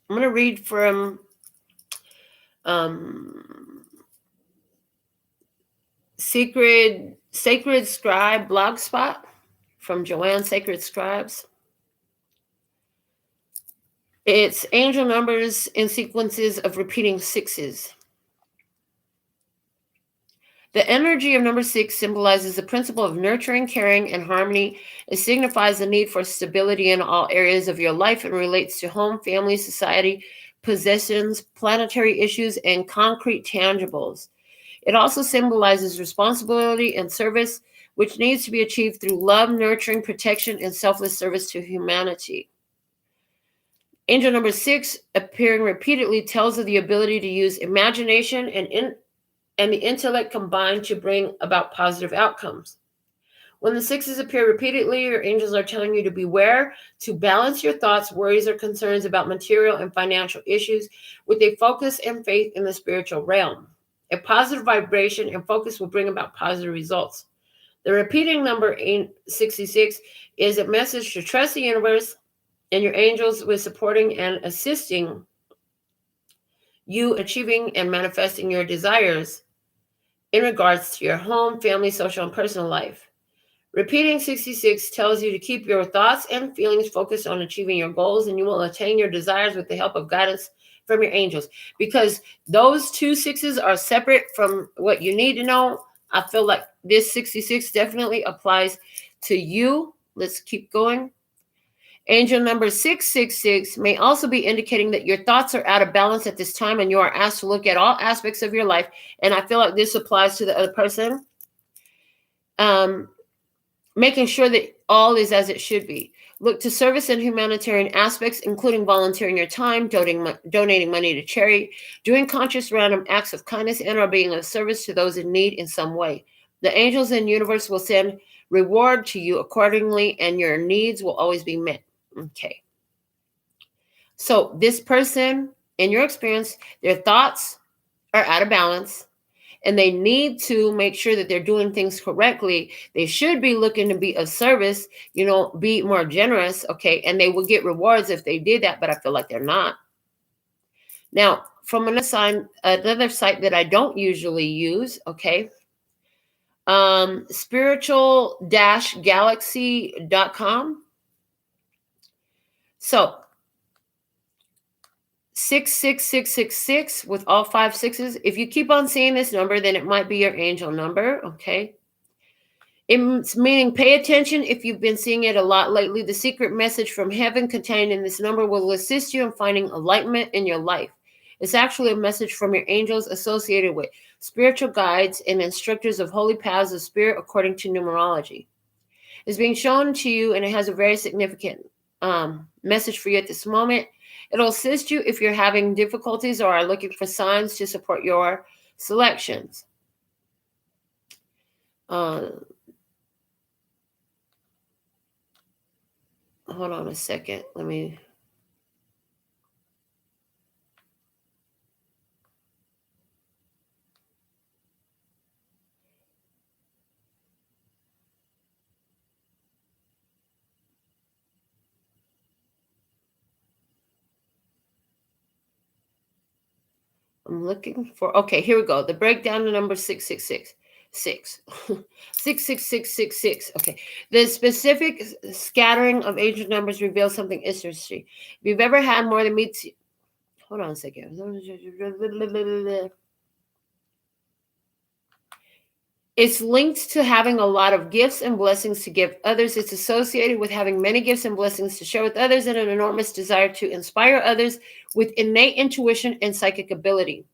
I'm going to read from Sacred Scribe Blogspot from Joanne Sacred Scribes. It's angel numbers in sequences of repeating 6s. The energy of number 6 symbolizes the principle of nurturing, caring, and harmony. It signifies the need for stability in all areas of your life and relates to home, family, society, possessions, planetary issues, and concrete tangibles. It also symbolizes responsibility and service, which needs to be achieved through love, nurturing, protection, and selfless service to humanity. Angel number 6, appearing repeatedly, tells of the ability to use imagination and the intellect combined to bring about positive outcomes. When the 6s appear repeatedly, your angels are telling you to beware, to balance your thoughts, worries, or concerns about material and financial issues with a focus and faith in the spiritual realm. A positive vibration and focus will bring about positive results. The repeating number 66 is a message to trust the universe and your angels with supporting and assisting you achieving and manifesting your desires in regards to your home, family, social, and personal life. Repeating 66 tells you to keep your thoughts and feelings focused on achieving your goals, and you will attain your desires with the help of guidance from your angels. Because those 2 6s are separate from what you need to know, I feel like this 66 definitely applies to you. Let's keep going. Angel number 666 may also be indicating that your thoughts are out of balance at this time and you are asked to look at all aspects of your life. And I feel like this applies to the other person. Making sure that all is as it should be. Look to service and humanitarian aspects, including volunteering your time, donating money to charity, doing conscious random acts of kindness, and or being of service to those in need in some way. The angels and universe will send reward to you accordingly, and your needs will always be met. Okay. So this person, in your experience, their thoughts are out of balance and they need to make sure that they're doing things correctly. They should be looking to be of service, you know, be more generous. Okay. And they will get rewards if they did that, but I feel like they're not. Now, from another site that I don't usually use. Okay. Spiritual-galaxy.com. So 66666 with all 5 6s. If you keep on seeing this number, then it might be your angel number. Okay. It's meaning pay attention if you've been seeing it a lot lately. The secret message from heaven contained in this number will assist you in finding enlightenment in your life. It's actually a message from your angels associated with spiritual guides and instructors of holy paths of spirit according to numerology. It's being shown to you, and it has a very significant message for you at this moment. It'll assist you if you're having difficulties or are looking for signs to support your selections. Hold on a second. I'm looking for, okay, here we go. The breakdown of number 666. 66666. Okay. The specific scattering of angel numbers reveals something interesting. If you've ever had more than hold on a second. It's linked to having a lot of gifts and blessings to give others. It's associated with having many gifts and blessings to share with others and an enormous desire to inspire others with innate intuition and psychic ability.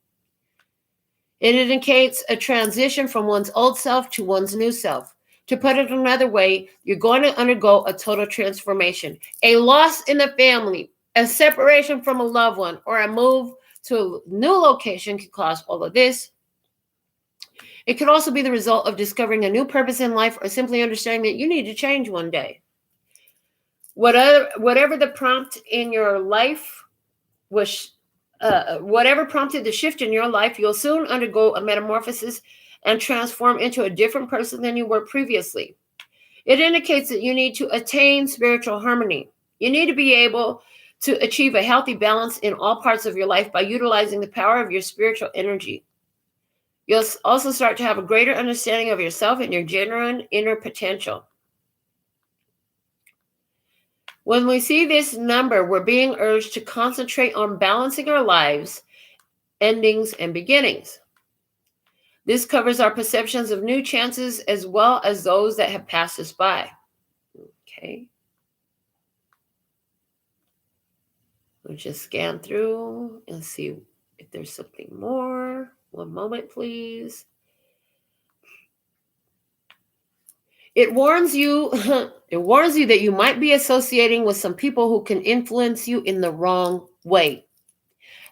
It indicates a transition from one's old self to one's new self. To put it another way, you're going to undergo a total transformation. A loss in the family, a separation from a loved one, or a move to a new location can cause all of this. It could also be the result of discovering a new purpose in life or simply understanding that you need to change one day. Whatever the prompt in your life was, whatever prompted the shift in your life, you'll soon undergo a metamorphosis and transform into a different person than you were previously. It indicates that you need to attain spiritual harmony. You need to be able to achieve a healthy balance in all parts of your life by utilizing the power of your spiritual energy. You'll also start to have a greater understanding of yourself and your genuine inner potential. When we see this number, we're being urged to concentrate on balancing our lives, endings, and beginnings. This covers our perceptions of new chances as well as those that have passed us by. Okay. We'll just scan through and see if there's something more. One moment, please. It warns you that you might be associating with some people who can influence you in the wrong way.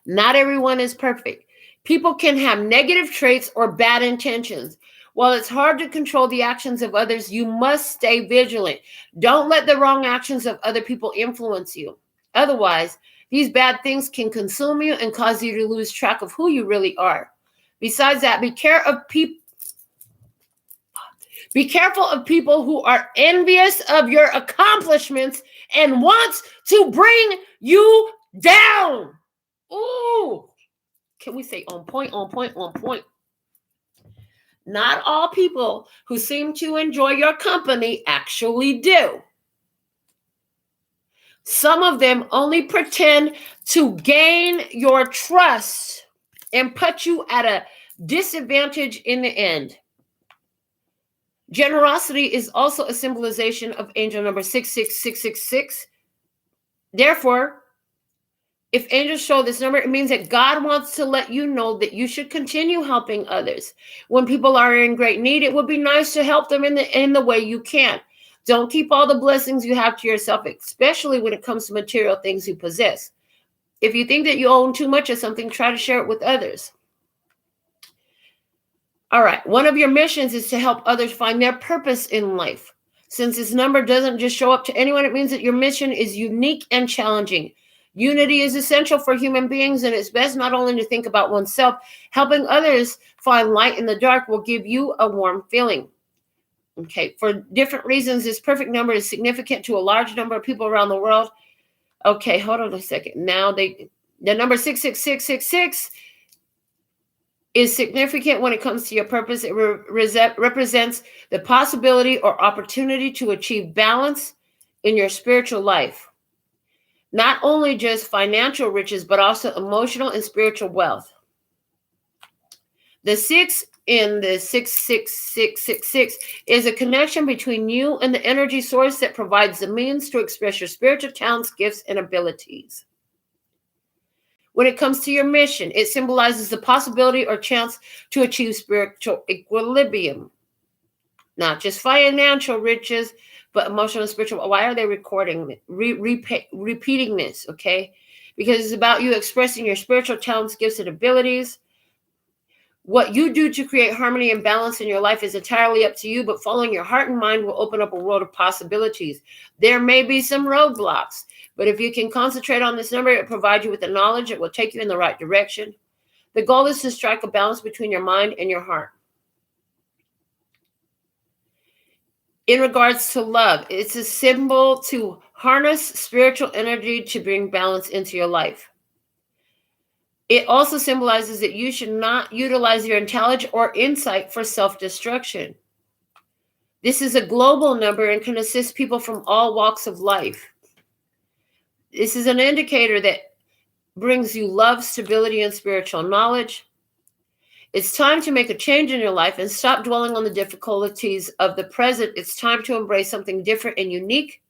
Not everyone is perfect. People can have negative traits or bad intentions. While it's hard to control the actions of others, you must stay vigilant. Don't let the wrong actions of other people influence you. Otherwise, these bad things can consume you and cause you to lose track of who you really are. Besides that, be careful of people who are envious of your accomplishments and wants to bring you down. Ooh, can we say on point, on point, on point? Not all people who seem to enjoy your company actually do. Some of them only pretend to gain your trust and put you at a disadvantage in the end. Generosity is also a symbolization of angel number 66666. Therefore, if angels show this number, it means that God wants to let you know that you should continue helping others. When people are in great need, it would be nice to help them in the way you can. Don't keep all the blessings you have to yourself, especially when it comes to material things you possess. If you think that you own too much of something, try to share it with others. All right, one of your missions is to help others find their purpose in life. Since this number doesn't just show up to anyone, it means that your mission is unique and challenging. Unity is essential for human beings, and it's best not only to think about oneself. Helping others find light in the dark will give you a warm feeling. Okay, for different reasons, this perfect number is significant to a large number of people around the world. Okay, hold on a second. Now, the number 66666 is significant when it comes to your purpose. It represents the possibility or opportunity to achieve balance in your spiritual life. Not only just financial riches, but also emotional and spiritual wealth. The 6 in the 66666 is a connection between you and the energy source that provides the means to express your spiritual talents, gifts, and abilities. When it comes to your mission, it symbolizes the possibility or chance to achieve spiritual equilibrium. Not just financial riches, but emotional and spiritual. Why are they repeating this, okay? Because it's about you expressing your spiritual talents, gifts, and abilities. What you do to create harmony and balance in your life is entirely up to you, but following your heart and mind will open up a world of possibilities. There may be some roadblocks, but if you can concentrate on this number, it provides you with the knowledge that will take you in the right direction. The goal is to strike a balance between your mind and your heart. In regards to love, it's a symbol to harness spiritual energy to bring balance into your life. It also symbolizes that you should not utilize your intelligence or insight for self-destruction. This is a global number and can assist people from all walks of life. This is an indicator that brings you love, stability, and spiritual knowledge. It's time to make a change in your life and stop dwelling on the difficulties of the present. It's time to embrace something different and unique.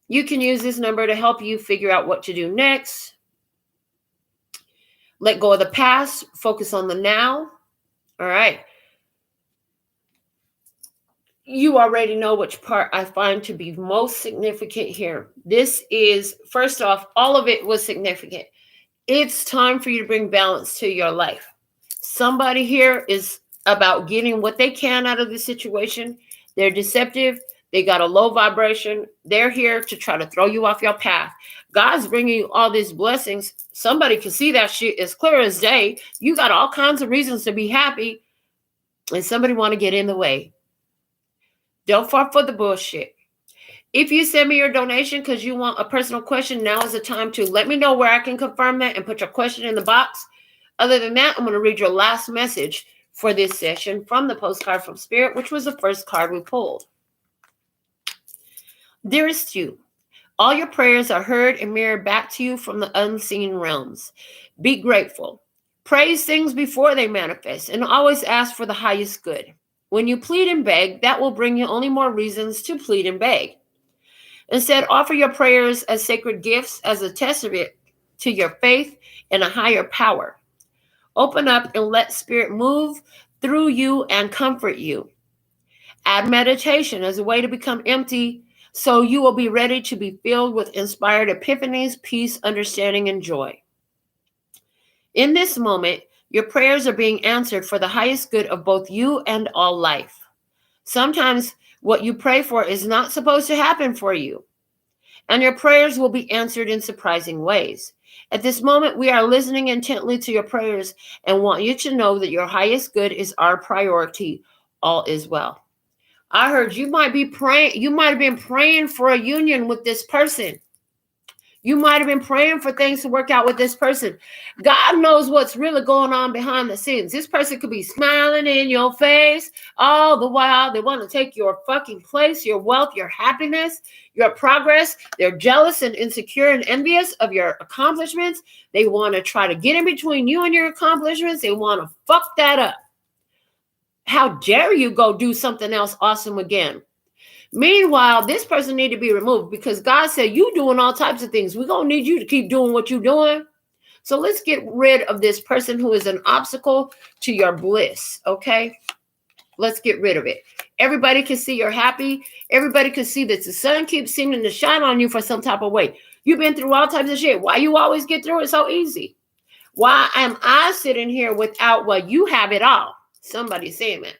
You can use this number to help you figure out what to do next. Let go of the past. Focus on the now. All right. You already know which part I find to be most significant here. This is, first off, all of it was significant. It's time for you to bring balance to your life. Somebody here is about getting what they can out of the situation. They're deceptive. They got a low vibration. They're here to try to throw you off your path. God's bringing you all these blessings. Somebody can see that shit as clear as day. You got all kinds of reasons to be happy, and somebody want to get in the way. Don't fall for the bullshit. If you send me your donation because you want a personal question, now is the time to let me know where I can confirm that and put your question in the box. Other than that, I'm going to read your last message for this session from the postcard from Spirit, which was the first card we pulled. Dearest you, all your prayers are heard and mirrored back to you from the unseen realms. Be grateful. Praise things before they manifest and always ask for the highest good. When you plead and beg, that will bring you only more reasons to plead and beg. Instead, offer your prayers as sacred gifts as a testament to your faith in a higher power. Open up and let Spirit move through you and comfort you. Add meditation as a way to become empty so you will be ready to be filled with inspired epiphanies, peace, understanding, and joy. In this moment, your prayers are being answered for the highest good of both you and all life. Sometimes what you pray for is not supposed to happen for you, and your prayers will be answered in surprising ways. At this moment, we are listening intently to your prayers and want you to know that your highest good is our priority. All is well. I heard you might be praying. You might have been praying for a union with this person. You might have been praying for things to work out with this person. God knows what's really going on behind the scenes. This person could be smiling in your face all the while. They want to take your fucking place, your wealth, your happiness, your progress. They're jealous and insecure and envious of your accomplishments. They want to try to get in between you and your accomplishments. They want to fuck that up. How dare you go do something else awesome again? Meanwhile, this person need to be removed because God said you doing all types of things. We're going to need you to keep doing what you're doing. So let's get rid of this person who is an obstacle to your bliss, okay? Let's get rid of it. Everybody can see you're happy. Everybody can see that the sun keeps seeming to shine on you for some type of way. You've been through all types of shit. Why you always get through it so easy? Why am I sitting here without what you have it all? Somebody's saying that.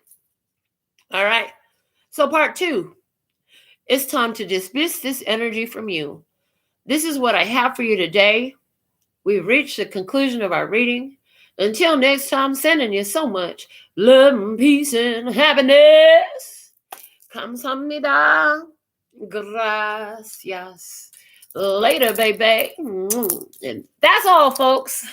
All right. So part 2. It's time to dismiss this energy from you. This is what I have for you today. We've reached the conclusion of our reading. Until next time, sending you so much love and peace and happiness. Kamsahamnida. Gracias. Later, baby. And that's all, folks.